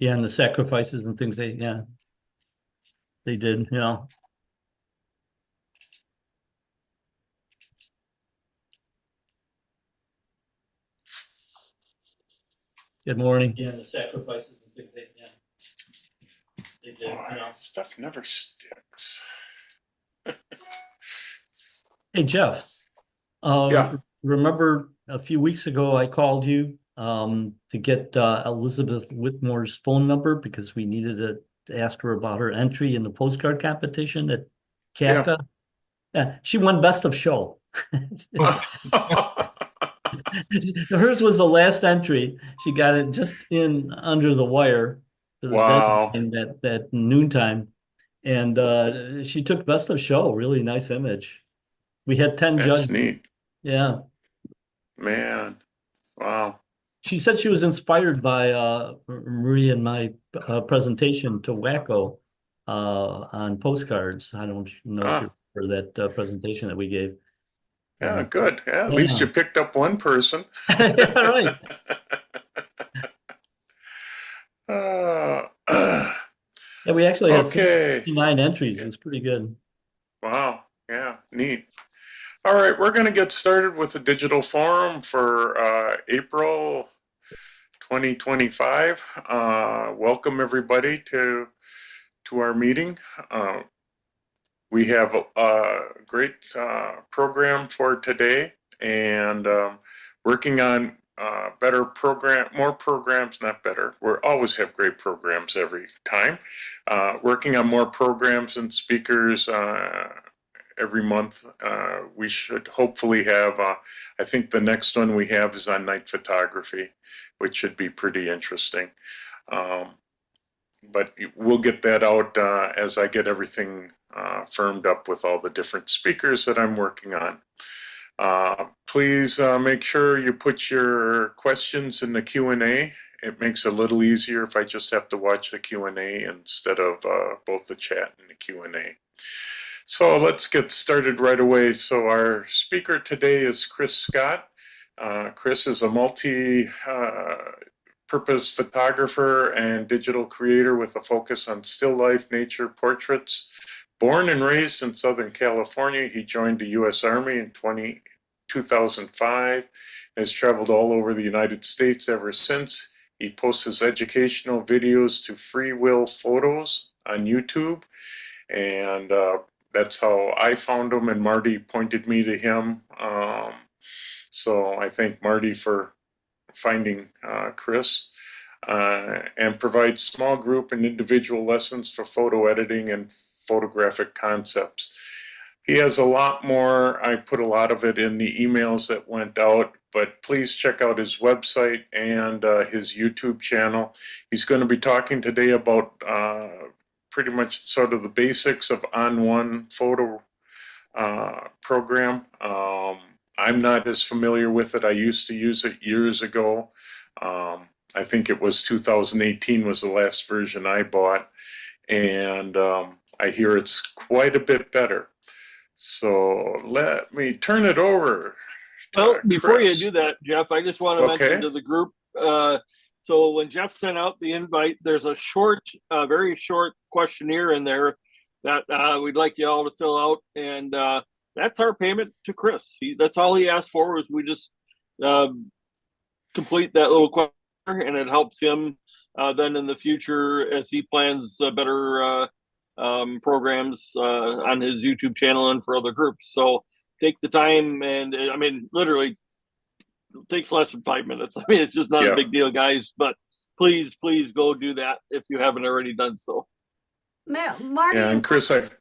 Yeah, and the sacrifices and things they did, Good morning. Yeah, the sacrifices and things they did, Stuff never sticks. Hey, Jeff, Yeah. remember a few weeks ago I called you to get Elizabeth Whitmore's phone number because we needed to ask her about her entry in the postcard competition at Yeah. CAPCA. Yeah, she won best of show. Hers was the last entry. She got it just in under the wire to the Wow. deadline that noontime. And she took best of show. Really nice image. We had 10 That's judges. neat. Yeah. Man. Wow. She said she was inspired by Marie and my presentation to Wacko on postcards. I don't know if you Ah, remember that presentation that we gave. yeah, good. Yeah, at least Yeah. you picked up one person. Yeah, right. Uh, Yeah, we actually had okay. 69 entries. It was pretty good. Wow. Yeah, neat. All right, we're going to get started with the digital forum for April 2025. Welcome everybody to our meeting. We have a great program for today, and working on more programs, not better. We always have great programs every time. Working on more programs and speakers every month. We should hopefully have, I think the next one we have is on night photography, which should be pretty interesting. But we'll get that out as I get everything firmed up with all the different speakers that I'm working on. Please make sure you put your questions in the Q&A. It makes it a little easier if I just have to watch the Q&A instead of both the chat and the Q&A. So let's get started right away. So our speaker today is Chris Scott. Chris is a multi-purpose photographer and digital creator with a focus on still life, nature, portraits. Born and raised in Southern California, he joined the U.S. Army in 2005 and has traveled all over the United States ever since. He posts his educational videos to Free Will Photos on YouTube, and that's how I found him, and Marty pointed me to him. So I thank Marty for finding Chris, and provides small group and individual lessons for photo editing and photographic concepts. He has a lot more. I put a lot of it in the emails that went out, but please check out his website and his YouTube channel. He's going to be talking today about pretty much sort of the basics of On1 Photo program. I'm not as familiar with it. I used to use it years ago. I think it was 2018 was the last version I bought, and I hear it's quite a bit better. So let me turn it over to Well, before you Chris. do that, Jeff, I just want to mention to the group. So when Jeff sent out the invite, there's a very short questionnaire in there that we'd like you all to fill out, and that's our payment to Chris. That's all he asked for, was we just complete that little questionnaire, and it helps him then in the future as he plans better programs on his YouTube channel and for other groups. So take the time, and I mean, literally it takes less than 5 minutes. I mean, it's just not a big deal, guys, but please go do that if you haven't already done so. Marty, and Chris, to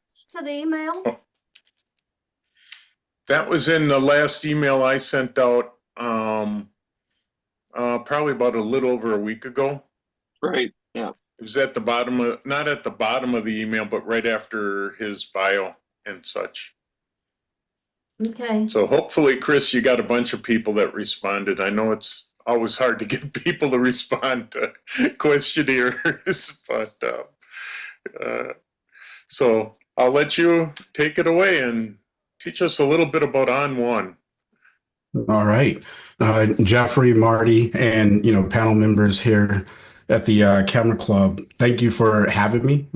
the email. That was in the last email I sent out probably about a little over a week ago. Right. Yeah. It was at the bottom of, not at the bottom of the email, but right after his bio and such. Okay. So hopefully, Chris, you got a bunch of people that responded. I know it's always hard to get people to respond to questionnaires, but so I'll let you take it away and teach us a little bit about On1. All right. Jeffrey, Marty, and panel members here. at the Camera Club. Thank you for having me.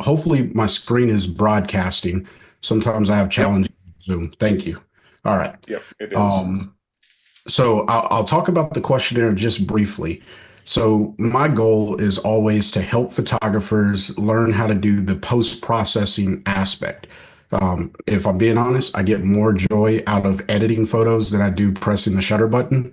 Hopefully my screen is broadcasting. Sometimes I have challenges with Zoom. Thank you. All right. Yep, it is. So I'll talk about the questionnaire just briefly. So my goal is always to help photographers learn how to do the post-processing aspect. If I'm being honest, I get more joy out of editing photos than I do pressing the shutter button.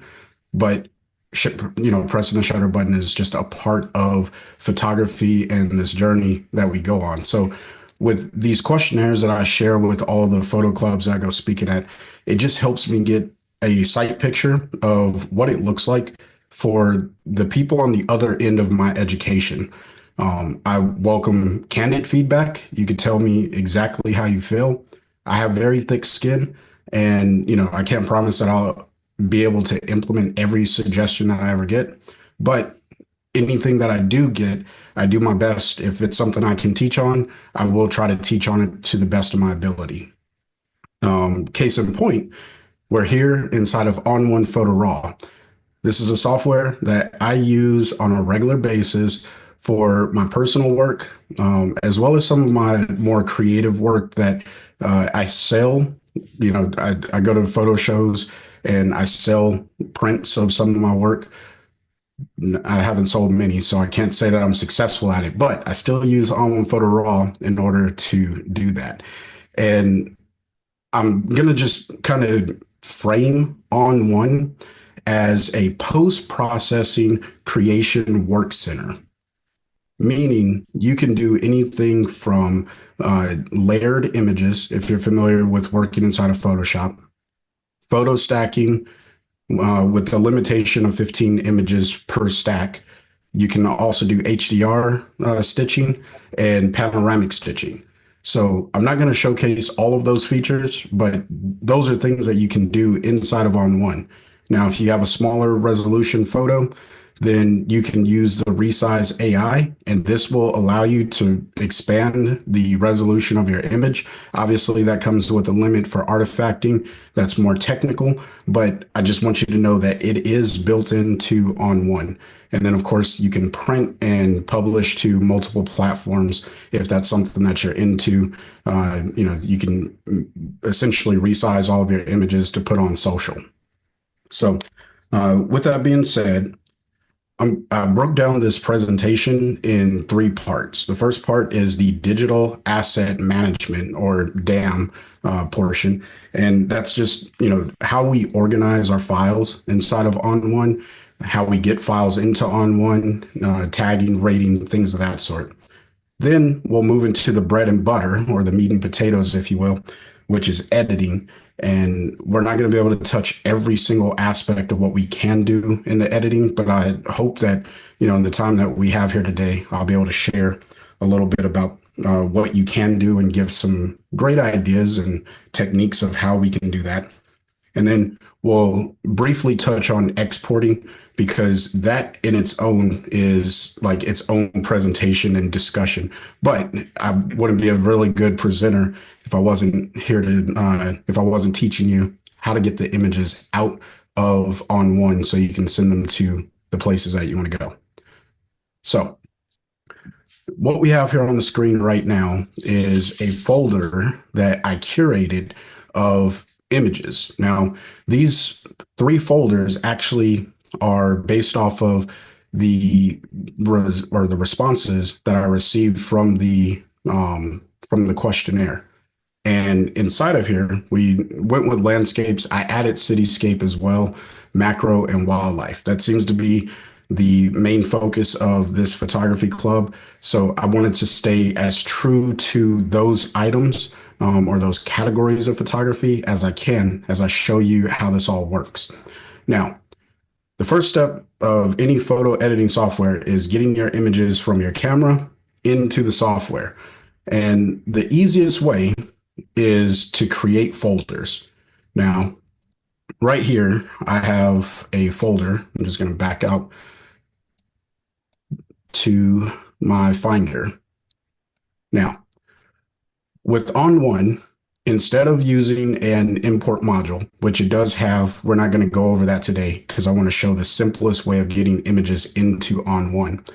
But pressing the shutter button is just a part of photography and this journey that we go on. So with these questionnaires that I share with all the photo clubs that I go speaking at, it just helps me get a sight picture of what it looks like for the people on the other end of my education. I welcome candid feedback. You could tell me exactly how you feel. I have very thick skin, and I can't promise that I'll be able to implement every suggestion that I ever get, but anything that I do get, I do my best. If it's something I can teach on, I will try to teach on it to the best of my ability. Case in point, we're here inside of On1 Photo Raw. This is a software that I use on a regular basis for my personal work, as well as some of my more creative work that I sell. I go to photo shows and I sell prints of some of my work. I haven't sold many, so I can't say that I'm successful at it, but I still use On1 Photo Raw in order to do that. And I'm going to just kind of frame On1 as a post-processing creation work center, meaning you can do anything from layered images, if you're familiar with working inside of Photoshop, photo stacking with the limitation of 15 images per stack. You can also do HDR stitching and panoramic stitching. So I'm not going to showcase all of those features, but those are things that you can do inside of On1. Now, if you have a smaller resolution photo, then you can use the resize AI, and this will allow you to expand the resolution of your image. Obviously, that comes with a limit for artifacting. That's more technical, but I just want you to know that it is built into On1. And then, of course, you can print and publish to multiple platforms if that's something that you're into. You can essentially resize all of your images to put on social. So with that being said, I broke down this presentation in 3 parts. The first part is the digital asset management, or DAM portion. And that's just, how we organize our files inside of On1, how we get files into On1, tagging, rating, things of that sort. Then we'll move into the bread and butter, or the meat and potatoes, if you will, which is editing. And we're not going to be able to touch every single aspect of what we can do in the editing, but I hope that, in the time that we have here today, I'll be able to share a little bit about what you can do and give some great ideas and techniques of how we can do that. And then we'll briefly touch on exporting, because that in its own is like its own presentation and discussion. But I wouldn't be a really good presenter if I wasn't if I wasn't teaching you how to get the images out of On1 so you can send them to the places that you want to go. So what we have here on the screen right now is a folder that I curated of images. Now, these 3 folders actually are based off of the responses that I received from the questionnaire. And inside of here, we went with landscapes. I added cityscape as well, macro and wildlife. That seems to be the main focus of this photography club. So I wanted to stay as true to those items or those categories of photography as I can, as I show you how this all works. Now, the first step of any photo editing software is getting your images from your camera into the software. And the easiest way is to create folders. Now, right here, I have a folder. I'm just going to back out to my Finder. Now, with On1, instead of using an import module, which it does have, we're not going to go over that today because I want to show the simplest way of getting images into On1.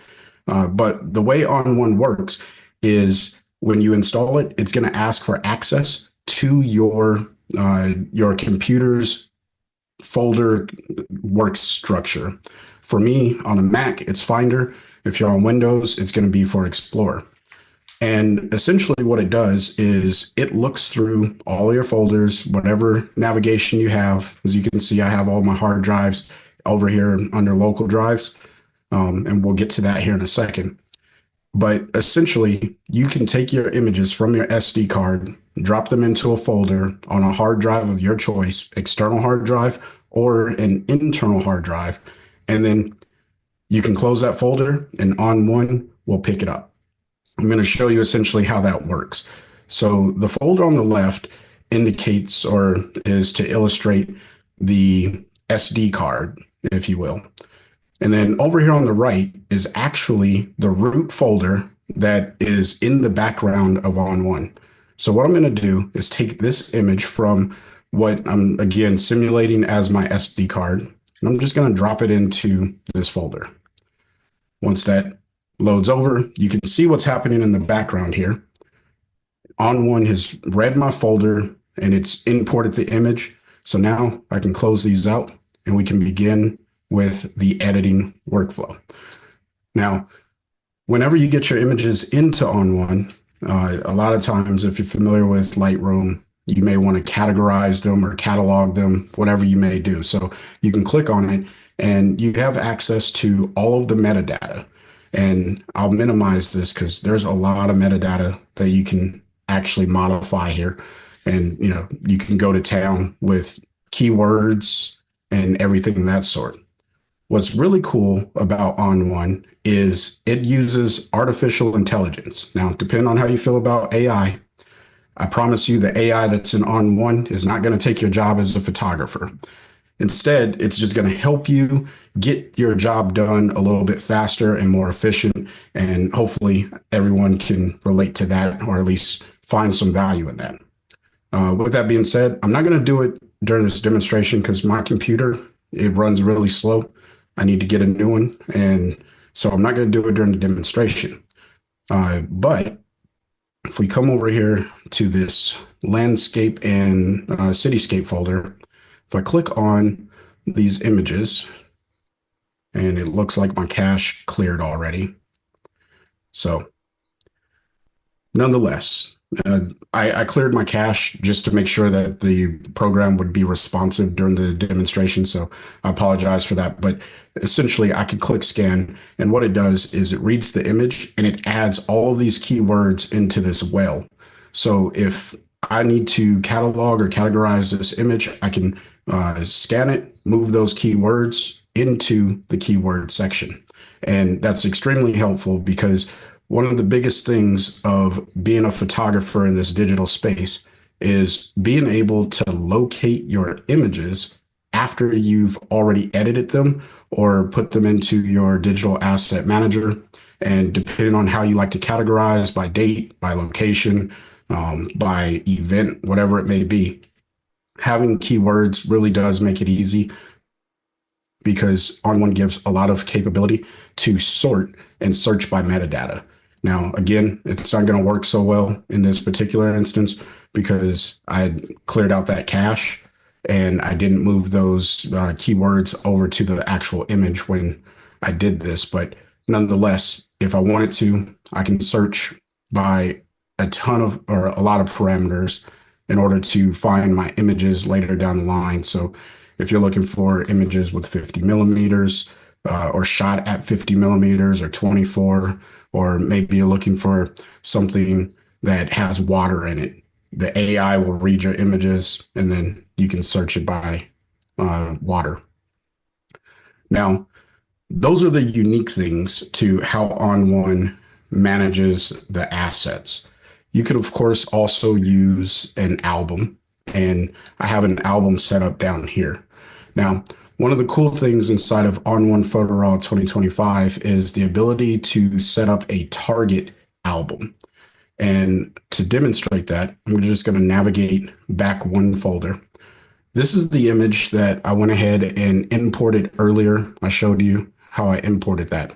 But the way On1 works is when you install it, it's going to ask for access to your computer's folder work structure. For me, on a Mac, it's Finder. If you're on Windows, it's going to be for Explorer. And essentially what it does is it looks through all your folders, whatever navigation you have. As you can see, I have all my hard drives over here under local drives. And we'll get to that here in a second. But essentially, you can take your images from your SD card, drop them into a folder on a hard drive of your choice, external hard drive or an internal hard drive, and then you can close that folder and On1 will pick it up. I'm going to show you essentially how that works. So the folder on the left indicates or is to illustrate the SD card, if you will. And then over here on the right is actually the root folder that is in the background of On1. So what I'm going to do is take this image from what I'm, again, simulating as my SD card, and I'm just going to drop it into this folder. Once that loads over, you can see what's happening in the background here. On1 has read my folder and it's imported the image. So now I can close these out and we can begin with the editing workflow. Now, whenever you get your images into On1, a lot of times, if you're familiar with Lightroom, you may want to categorize them or catalog them, whatever you may do. So you can click on it and you have access to all of the metadata. And I'll minimize this because there's a lot of metadata that you can actually modify here. And, you know, you can go to town with keywords and everything of that sort. What's really cool about On1 is it uses artificial intelligence. Now, depending on how you feel about AI, I promise you the AI that's in On1 is not going to take your job as a photographer. Instead, it's just going to help you get your job done a little bit faster and more efficient. And hopefully everyone can relate to that or at least find some value in that. With that being said, I'm not going to do it during this demonstration because my computer, it runs really slow. I need to get a new one. And so I'm not going to do it during the demonstration. But if we come over here to this landscape and cityscape folder, if I click on these images, and it looks like my cache cleared already. So nonetheless, I cleared my cache just to make sure that the program would be responsive during the demonstration. So I apologize for that. But essentially, I could click scan. And what it does is it reads the image and it adds all of these keywords into this well. So if I need to catalog or categorize this image, I can scan it, move those keywords into the keyword section. And that's extremely helpful because one of the biggest things of being a photographer in this digital space is being able to locate your images after you've already edited them or put them into your digital asset manager. And depending on how you like to categorize by date, by location, by event, whatever it may be, having keywords really does make it easy because On1 gives a lot of capability to sort and search by metadata. Now, again, it's not going to work so well in this particular instance because I had cleared out that cache and I didn't move those keywords over to the actual image when I did this. But nonetheless, if I wanted to, I can search by a ton of or a lot of parameters in order to find my images later down the line. So if you're looking for images with 50 millimeters or shot at 50 millimeters or 24, or maybe you're looking for something that has water in it, the AI will read your images and then you can search it by water. Now, those are the unique things to how On1 manages the assets. You could, of course, also use an album, and I have an album set up down here. Now, one of the cool things inside of On1 Photo Raw 2025 is the ability to set up a target album. And to demonstrate that, I'm just going to navigate back one folder. This is the image that I went ahead and imported earlier. I showed you how I imported that.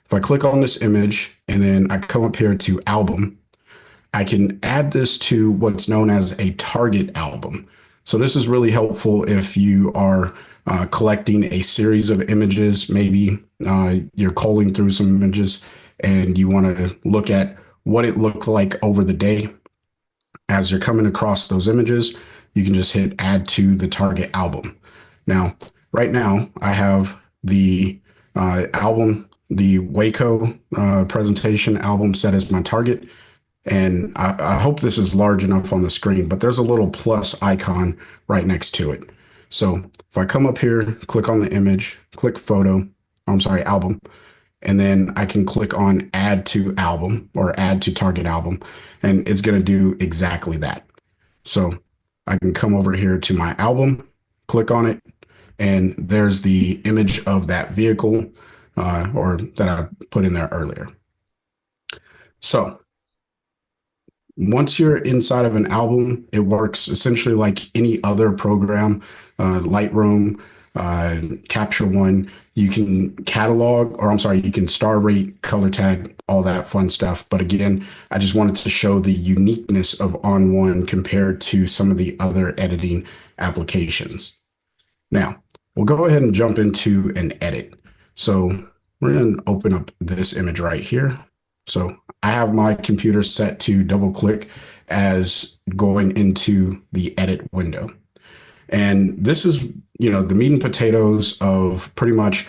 if I click on this image and then I come up here to album, I can add this to what's known as a target album. So this is really helpful if you are collecting a series of images. Maybe you're culling through some images and you want to look at what it looked like over the day. As you're coming across those images, you can just hit add to the target album. Now, right now, I have the album, the Waco presentation album set as my target. And I hope this is large enough on the screen, but there's a little plus icon right next to it. So if I come up here, click on the image, click album, and then I can click on add to album or add to target album, and it's going to do exactly that. So I can come over here to my album, click on it, and there's the image of that vehicle or that I put in there earlier. So once you're inside of an album, it works essentially like any other program, Lightroom, Capture One. You can you can star rate, color tag, all that fun stuff. But again, I just wanted to show the uniqueness of On1 compared to some of the other editing applications. Now, we'll go ahead and jump into an edit. So we're going to open up this image right here. So I have my computer set to double click as going into the edit window. And this is, the meat and potatoes of pretty much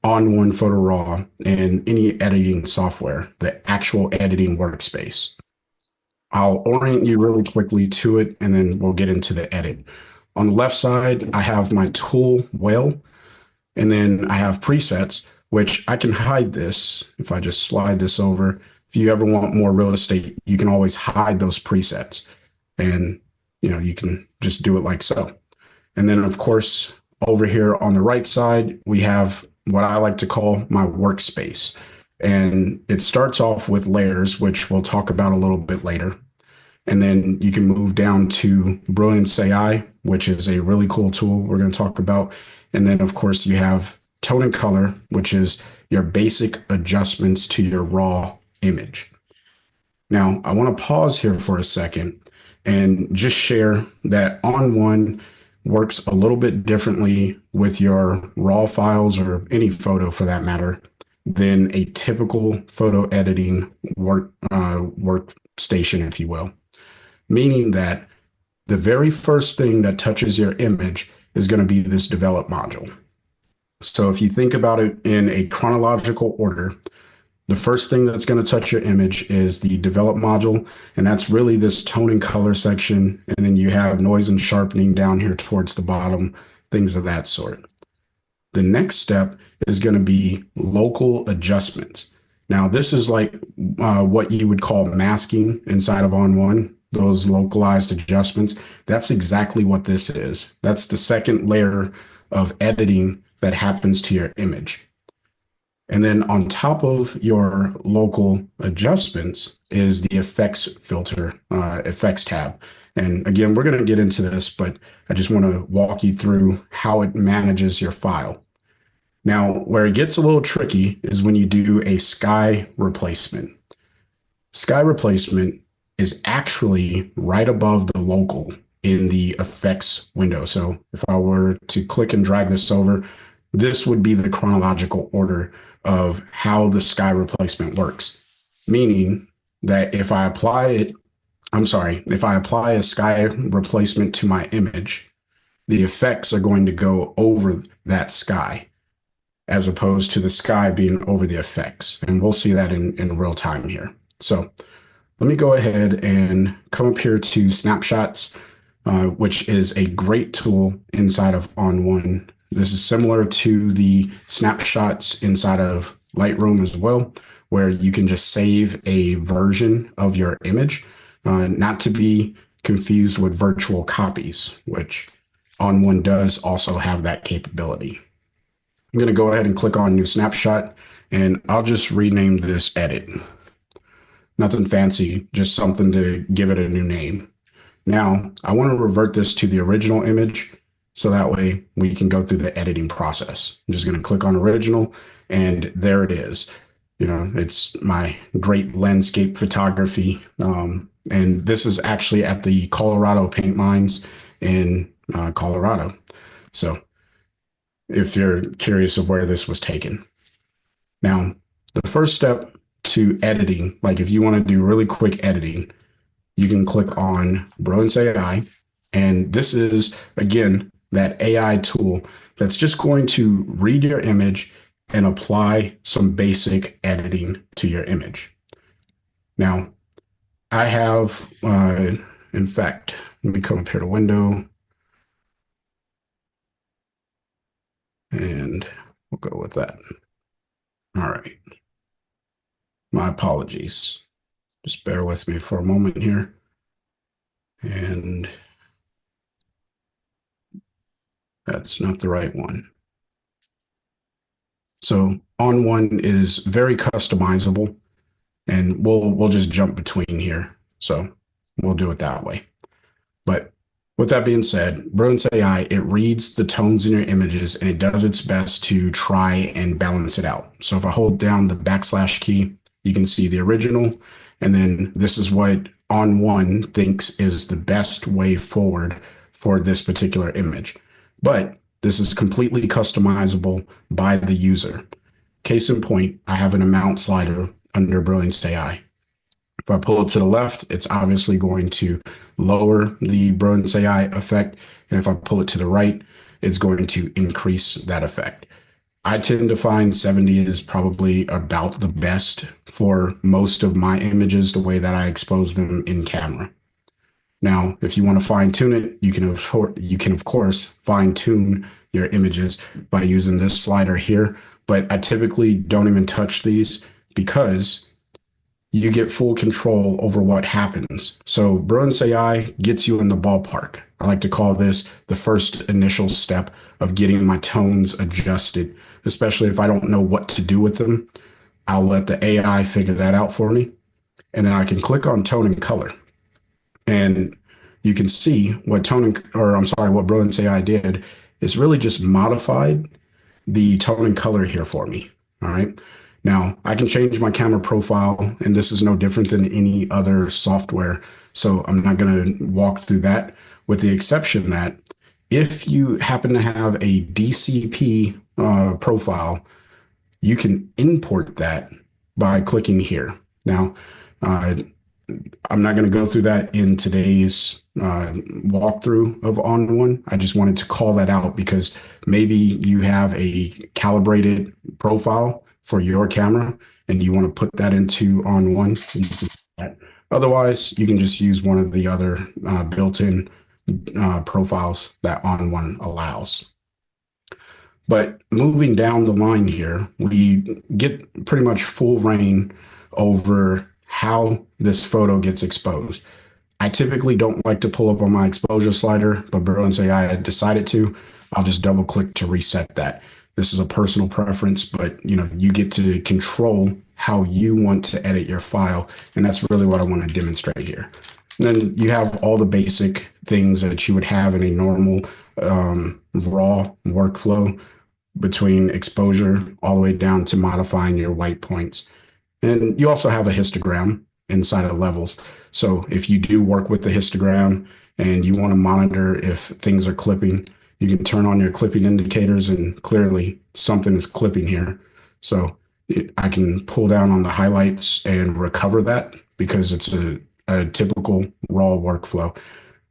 On1 Photo Raw and any editing software, the actual editing workspace. I'll orient you really quickly to it, and then we'll get into the edit. On the left side, I have my tool whale, and then I have presets, which I can hide this. If I just slide this over, if you ever want more real estate, you can always hide those presets. And, you can just do it like so. And then, of course, over here on the right side, we have what I like to call my workspace. And it starts off with layers, which we'll talk about a little bit later. And then you can move down to Brilliance AI, which is a really cool tool we're going to talk about. And then, of course, you have tone and color, which is your basic adjustments to your raw image. Now, I want to pause here for a second and just share that On1 works a little bit differently with your raw files or any photo for that matter than a typical photo editing workstation, if you will. Meaning that the very first thing that touches your image is going to be this develop module. So if you think about it in a chronological order, the first thing that's going to touch your image is the develop module, and that's really this tone and color section. And then you have noise and sharpening down here towards the bottom, things of that sort. The next step is going to be local adjustments. Now, this is like what you would call masking inside of On1, those localized adjustments. That's exactly what this is. That's the second layer of editing that happens to your image. And then on top of your local adjustments is the effects filter, effects tab. And again, we're going to get into this, but I just want to walk you through how it manages your file. Now, where it gets a little tricky is when you do a sky replacement. Sky replacement is actually right above the local in the effects window. So if I were to click and drag this over, this would be the chronological order of how the sky replacement works. Meaning that if I apply a sky replacement to my image, the effects are going to go over that sky as opposed to the sky being over the effects. And we'll see that in real time here. So let me go ahead and come up here to snapshots, which is a great tool inside of On1. This is similar to the snapshots inside of Lightroom as well, where you can just save a version of your image, not to be confused with virtual copies, which On1 does also have that capability. I'm going to go ahead and click on new snapshot, and I'll just rename this edit. Nothing fancy, just something to give it a new name. Now, I want to revert this to the original image, so that way we can go through the editing process. I'm just going to click on original, and there it is. It's my great landscape photography. And this is actually at the Colorado paint mines in Colorado. So if you're curious of where this was taken. Now, the first step to editing, like if you want to do really quick editing, you can click on Brilliance AI. And this is, again, that AI tool that's just going to read your image and apply some basic editing to your image. Now, I have, in fact, let me come up here to window. And we'll go with that. All right. My apologies. Just bear with me for a moment here. And that's not the right one. So On1 is very customizable, and we'll just jump between here. So we'll do it that way. But with that being said, Brilliance AI, it reads the tones in your images and it does its best to try and balance it out. So if I hold down the backslash key, you can see the original, and then this is what On1 thinks is the best way forward for this particular image. But this is completely customizable by the user. Case in point, I have an amount slider under Brilliance AI. If I pull it to the left, it's obviously going to lower the Brilliance AI effect. And if I pull it to the right, it's going to increase that effect. I tend to find 70 is probably about the best for most of my images, the way that I expose them in camera. Now, if you want to fine tune it, you can of course fine tune your images by using this slider here. But I typically don't even touch these because you get full control over what happens. So Brilliance AI gets you in the ballpark. I like to call this the first initial step of getting my tones adjusted, especially if I don't know what to do with them. I'll let the AI figure that out for me. And then I can click on tone and color. And you can see what what Brilliance AI did is really just modified the tone and color here for me. All right. Now I can change my camera profile, and this is no different than any other software. So I'm not going to walk through that, with the exception that if you happen to have a DCP profile, you can import that by clicking here. Now, I'm not going to go through that in today's walkthrough of On1. I just wanted to call that out because maybe you have a calibrated profile for your camera and you want to put that into On1. Otherwise, you can just use one of the other built-in profiles that On1 allows. But moving down the line here, we get pretty much full reign over how this photo gets exposed. I typically don't like to pull up on my exposure slider, but Brilliance AI had decided to. I'll just double click to reset that. This is a personal preference, but you get to control how you want to edit your file. And that's really what I want to demonstrate here. And then you have all the basic things that you would have in a normal raw workflow, between exposure all the way down to modifying your white points. And you also have a histogram inside of levels. So if you do work with the histogram and you want to monitor if things are clipping, you can turn on your clipping indicators and clearly something is clipping here. So I can pull down on the highlights and recover that because it's a typical raw workflow.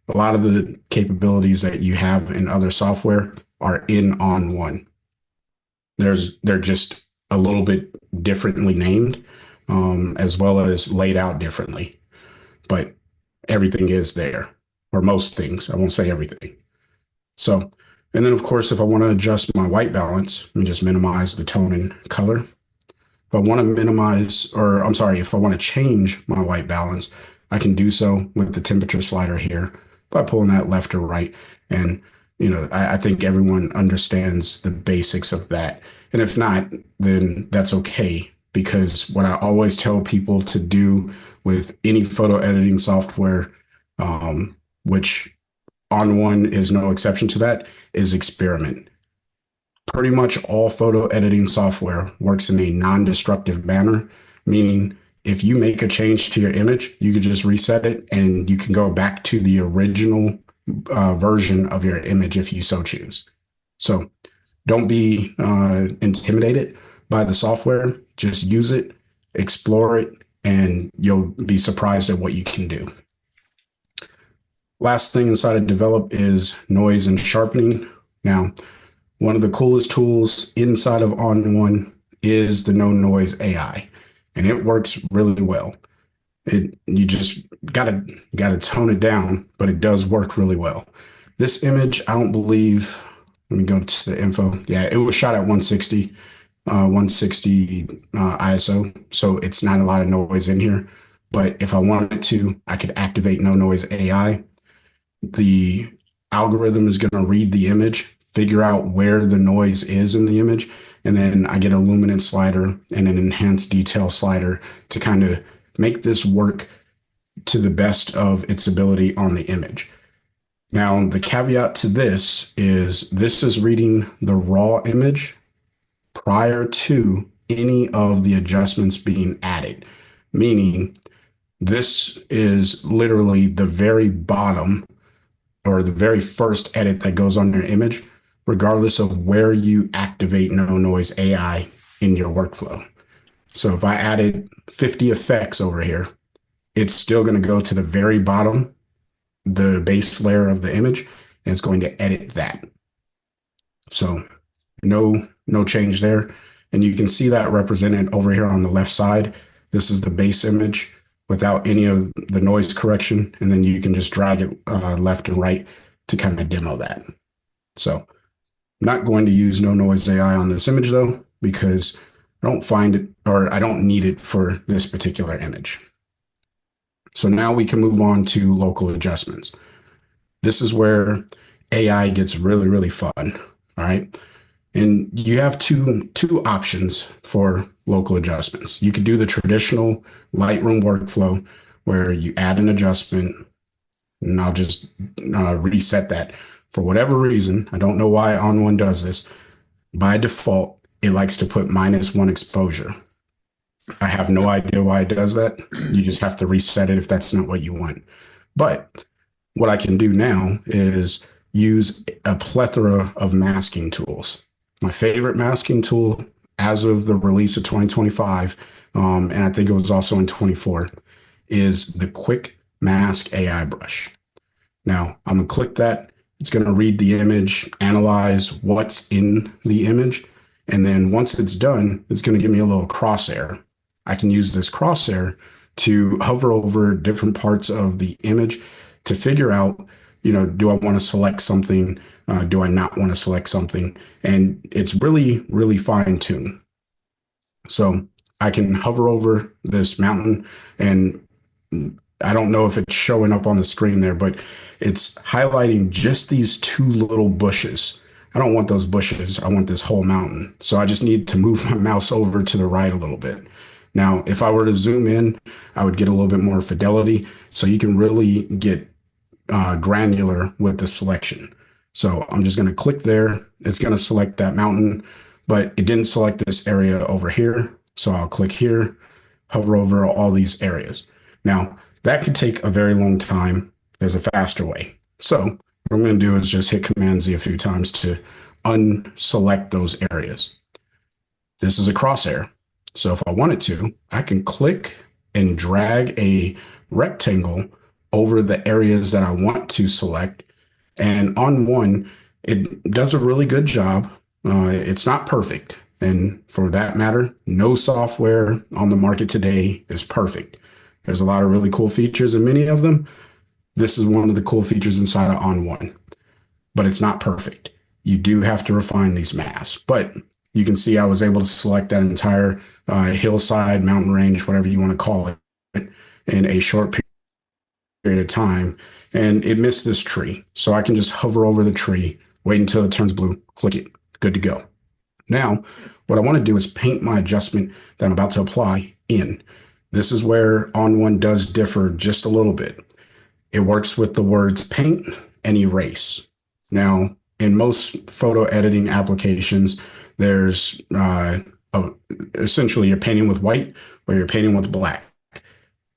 A lot of the capabilities that you have in other software are in On1. They're just a little bit differently named, as well as laid out differently. But everything is there, or most things. I won't say everything. So, and then of course, if I want to adjust my white balance, let me just minimize the tone and color. If I want to if I want to change my white balance, I can do so with the temperature slider here by pulling that left or right. And I think everyone understands the basics of that. And if not, then that's okay, because what I always tell people to do with any photo editing software, which On1 is no exception to that, is experiment. pretty much all photo editing software works in a non-destructive manner, meaning if you make a change to your image, you could just reset it and you can go back to the original version of your image if you so choose. So don't be intimidated by the software. Just use it, explore it, and you'll be surprised at what you can do. Last thing inside of Develop is noise and sharpening. Now, one of the coolest tools inside of On1 is the no noise AI, and it works really well. You just gotta tone it down, but it does work really well. This image, I don't believe, let me go to the info. Yeah, it was shot at 160 ISO, so it's not a lot of noise in here. But if I wanted to, I could activate no noise AI. The algorithm is going to read the image, figure out where the noise is in the image, and then I get a luminance slider and an enhanced detail slider to kind of make this work to the best of its ability on the image. Now, the caveat to this is reading the raw image prior to any of the adjustments being added, meaning this is literally the very bottom or the very first edit that goes on your image, regardless of where you activate no noise AI in your workflow. So if I added 50 effects over here, it's still going to go to the very bottom, the base layer of the image, and it's going to edit that. So no change there. And you can see that represented over here on the left side. This is the base image without any of the noise correction. And then you can just drag it left and right to kind of demo that. So I'm not going to use no noise AI on this image though, because I don't find it, or I don't need it for this particular image. So now we can move on to local adjustments. This is where AI gets really, really fun. All right. And you have two options for local adjustments. You could do the traditional Lightroom workflow where you add an adjustment, and I'll just reset that. For whatever reason, I don't know why On1 does this. By default, it likes to put -1 exposure. I have no idea why it does that. You just have to reset it if that's not what you want. But what I can do now is use a plethora of masking tools. My favorite masking tool as of the release of 2025, and I think it was also in 24, is the Quick Mask AI brush. Now, I'm going to click that. It's going to read the image, analyze what's in the image, and then once it's done, it's going to give me a little crosshair. I can use this crosshair to hover over different parts of the image to figure out, do I want to select something? Do I not want to select something? And it's really, really fine-tuned. So I can hover over this mountain, and I don't know if it's showing up on the screen there, but it's highlighting just these two little bushes. I don't want those bushes. I want this whole mountain. So I just need to move my mouse over to the right a little bit. Now, if I were to zoom in, I would get a little bit more fidelity. So you can really get granular with the selection. So I'm just going to click there. It's going to select that mountain, but it didn't select this area over here. So I'll click here, hover over all these areas. Now, that could take a very long time. There's a faster way. So what I'm going to do is just hit Command Z a few times to unselect those areas. This is a crosshair. So if I wanted to, I can click and drag a rectangle over the areas that I want to select. And On1, it does a really good job. It's not perfect. And for that matter, no software on the market today is perfect. There's a lot of really cool features, and many of them, this is one of the cool features inside of On1, but it's not perfect. You do have to refine these masks, but you can see I was able to select that entire hillside, mountain range, whatever you want to call it, in a short period of time. And it missed this tree. So I can just hover over the tree, wait until it turns blue, click it, good to go. Now, what I want to do is paint my adjustment that I'm about to apply in. This is where On1 does differ just a little bit. It works with the words paint and erase. Now, in most photo editing applications, there's essentially you're painting with white or you're painting with black.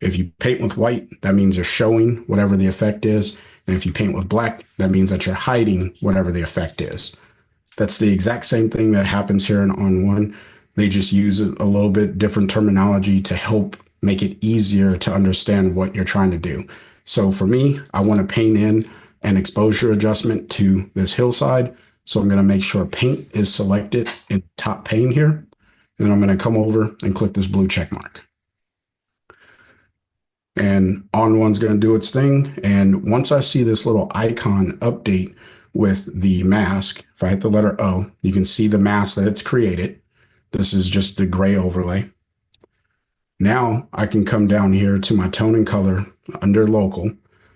If you paint with white, that means you're showing whatever the effect is. And if you paint with black, that means that you're hiding whatever the effect is. That's the exact same thing that happens here in On1. They just use a little bit different terminology to help make it easier to understand what you're trying to do. So for me, I want to paint in an exposure adjustment to this hillside. So I'm going to make sure paint is selected in top pane here. And then I'm going to come over and click this blue check mark. And On1's going to do its thing. And once I see this little icon update with the mask, if I hit the letter O, you can see the mask that it's created. This is just the gray overlay. Now I can come down here to my tone and color under local,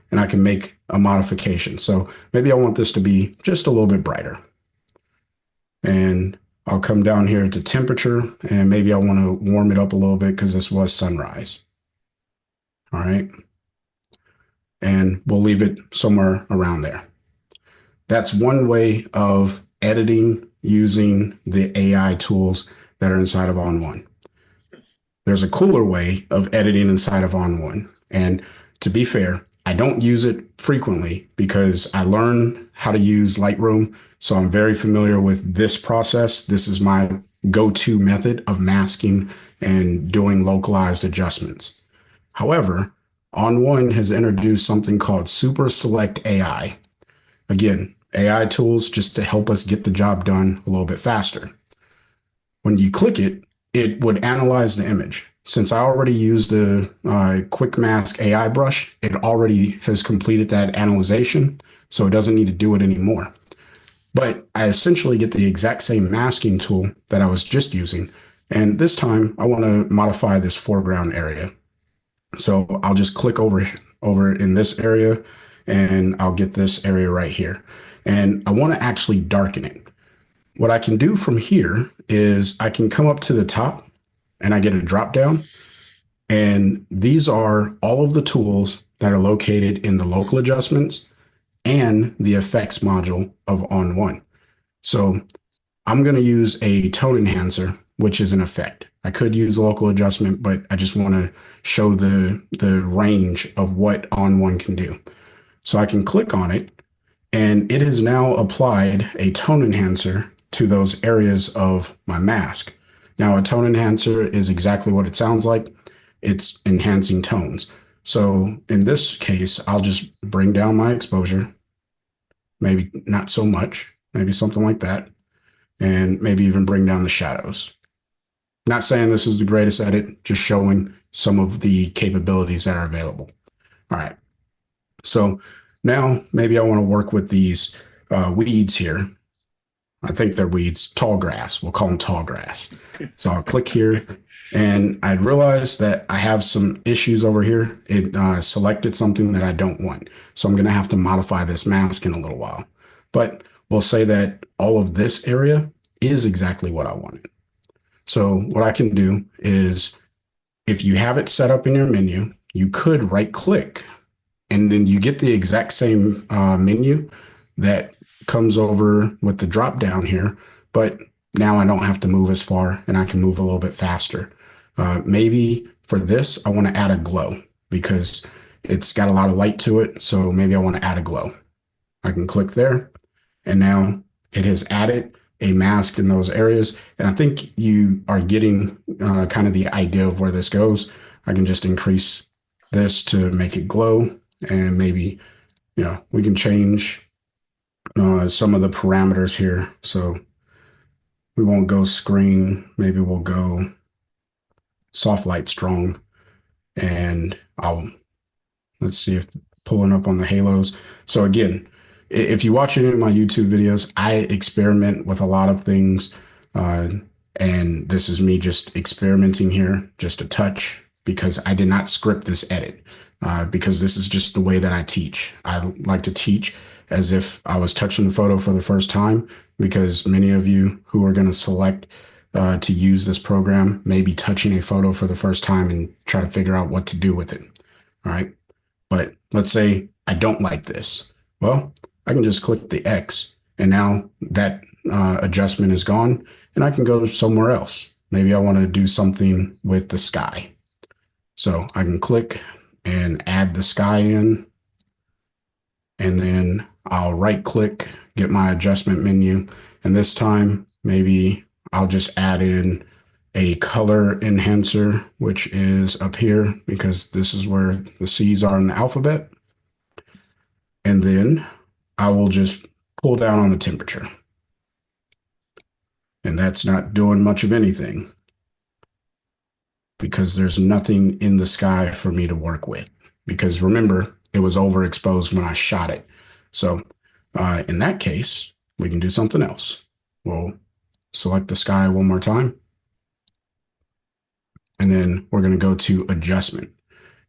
and I can make a modification. So maybe I want this to be just a little bit brighter. And I'll come down here to temperature, and maybe I want to warm it up a little bit because this was sunrise. All right. And we'll leave it somewhere around there. That's one way of editing using the AI tools that are inside of On1. There's a cooler way of editing inside of On1. And to be fair, I don't use it frequently because I learned how to use Lightroom. So I'm very familiar with this process. This is my go-to method of masking and doing localized adjustments. However, On1 has introduced something called Super Select AI. Again, AI tools just to help us get the job done a little bit faster. When you click it, it would analyze the image. Since I already used the Quick Mask AI brush, it already has completed that analyzation, so it doesn't need to do it anymore. But I essentially get the exact same masking tool that I was just using. And this time I want to modify this foreground area. So I'll just click over in this area and I'll get this area right here. And I want to actually darken it. What I can do from here is I can come up to the top and I get a drop down. And these are all of the tools that are located in the local adjustments and the effects module of On1. So I'm going to use a tone enhancer, which is an effect. I could use a local adjustment, but I just want to show the range of what On1 can do. So I can click on it, and it has now applied a tone enhancer to those areas of my mask. Now, a tone enhancer is exactly what it sounds like. It's enhancing tones. So in this case, I'll just bring down my exposure, maybe not so much, maybe something like that, and maybe even bring down the shadows. Not saying this is the greatest edit, just showing some of the capabilities that are available. All right. So now maybe I want to work with these weeds here. I think they're weeds, tall grass. We'll call them tall grass. So I'll click here and I realized that I have some issues over here. It selected something that I don't want. So I'm going to have to modify this mask in a little while. But we'll say that all of this area is exactly what I wanted. So what I can do is if you have it set up in your menu, you could right click and then you get the exact same menu that comes over with the drop down here, but now I don't have to move as far and I can move a little bit faster. Maybe for this, I want to add a glow because it's got a lot of light to it. So maybe I want to add a glow. I can click there and now it has added a mask in those areas. And I think you are getting kind of the idea of where this goes. I can just increase this to make it glow and maybe, we can change some of the parameters here. So we won't go screen. Maybe we'll go soft light strong. And let's see if pulling up on the halos. So again, if you watch any of my YouTube videos, I experiment with a lot of things. And this is me just experimenting here, just a touch, because I did not script this edit, because this is just the way that I teach. I like to teach as if I was touching the photo for the first time, because many of you who are going to select to use this program may be touching a photo for the first time and try to figure out what to do with it. All right. But let's say I don't like this. Well, I can just click the X And now that adjustment is gone and I can go somewhere else. Maybe I want to do something with the sky. So I can click and add the sky in, and then I'll right click, get my adjustment menu. And this time, maybe I'll just add in a color enhancer, which is up here because this is where the C's are in the alphabet. And then I will just pull down on the temperature. And that's not doing much of anything because there's nothing in the sky for me to work with. Because remember, it was overexposed when I shot it. So in that case, we can do something else. We'll select the sky one more time. And then we're going to go to adjustment.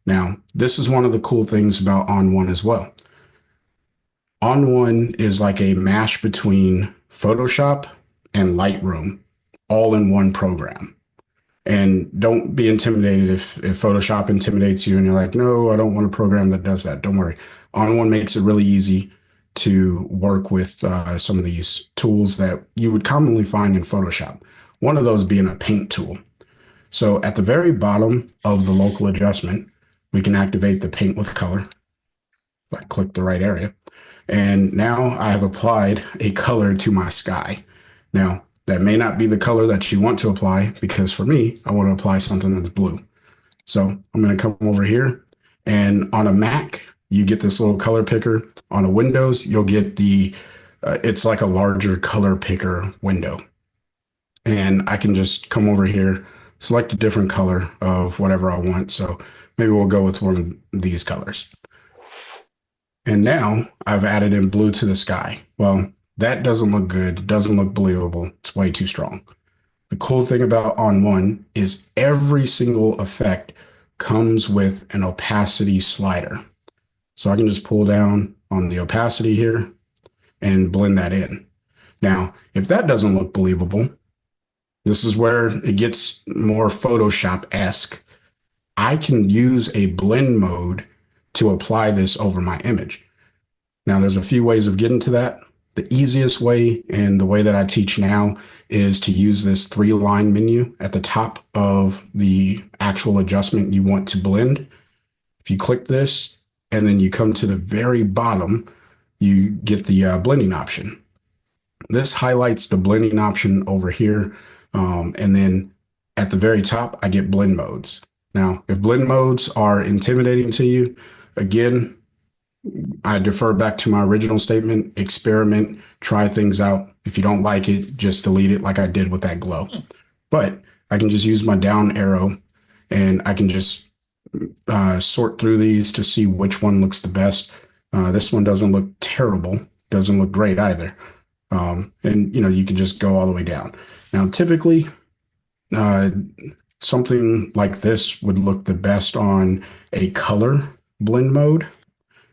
Now, this is one of the cool things about On1 as well. On1 is like a mash between Photoshop and Lightroom all in one program. And don't be intimidated if Photoshop intimidates you and you're like, no, I don't want a program that does that. Don't worry. On1 makes it really easy to work with some of these tools that you would commonly find in Photoshop. One of those being a paint tool. So at the very bottom of the local adjustment, we can activate the paint with color. I click the right area. And now I have applied a color to my sky. Now, that may not be the color that you want to apply because for me, I want to apply something that's blue. So I'm going to come over here, and on a Mac, you get this little color picker. On a Windows, you'll get the, it's like a larger color picker window. And I can just come over here, select a different color of whatever I want. So maybe we'll go with one of these colors. And now I've added in blue to the sky. Well, that doesn't look good. Doesn't look believable. It's way too strong. The cool thing about On1 is every single effect comes with an opacity slider. So I can just pull down on the opacity here and blend that in. Now, if that doesn't look believable, this is where it gets more Photoshop-esque. I can use a blend mode to apply this over my image. Now, there's a few ways of getting to that. The easiest way, and the way that I teach now, is to use this 3-line menu at the top of the actual adjustment you want to blend. If you click this, and then you come to the very bottom, you get the blending option. This highlights the blending option over here. And then at the very top, I get blend modes. Now, if blend modes are intimidating to you, again, I defer back to my original statement, experiment, try things out. If you don't like it, just delete it like I did with that glow. But I can just use my down arrow and I can just sort through these to see which one looks the best. This one doesn't look terrible, doesn't look great either. And you can just go all the way down. Now, typically, something like this would look the best on a color blend mode,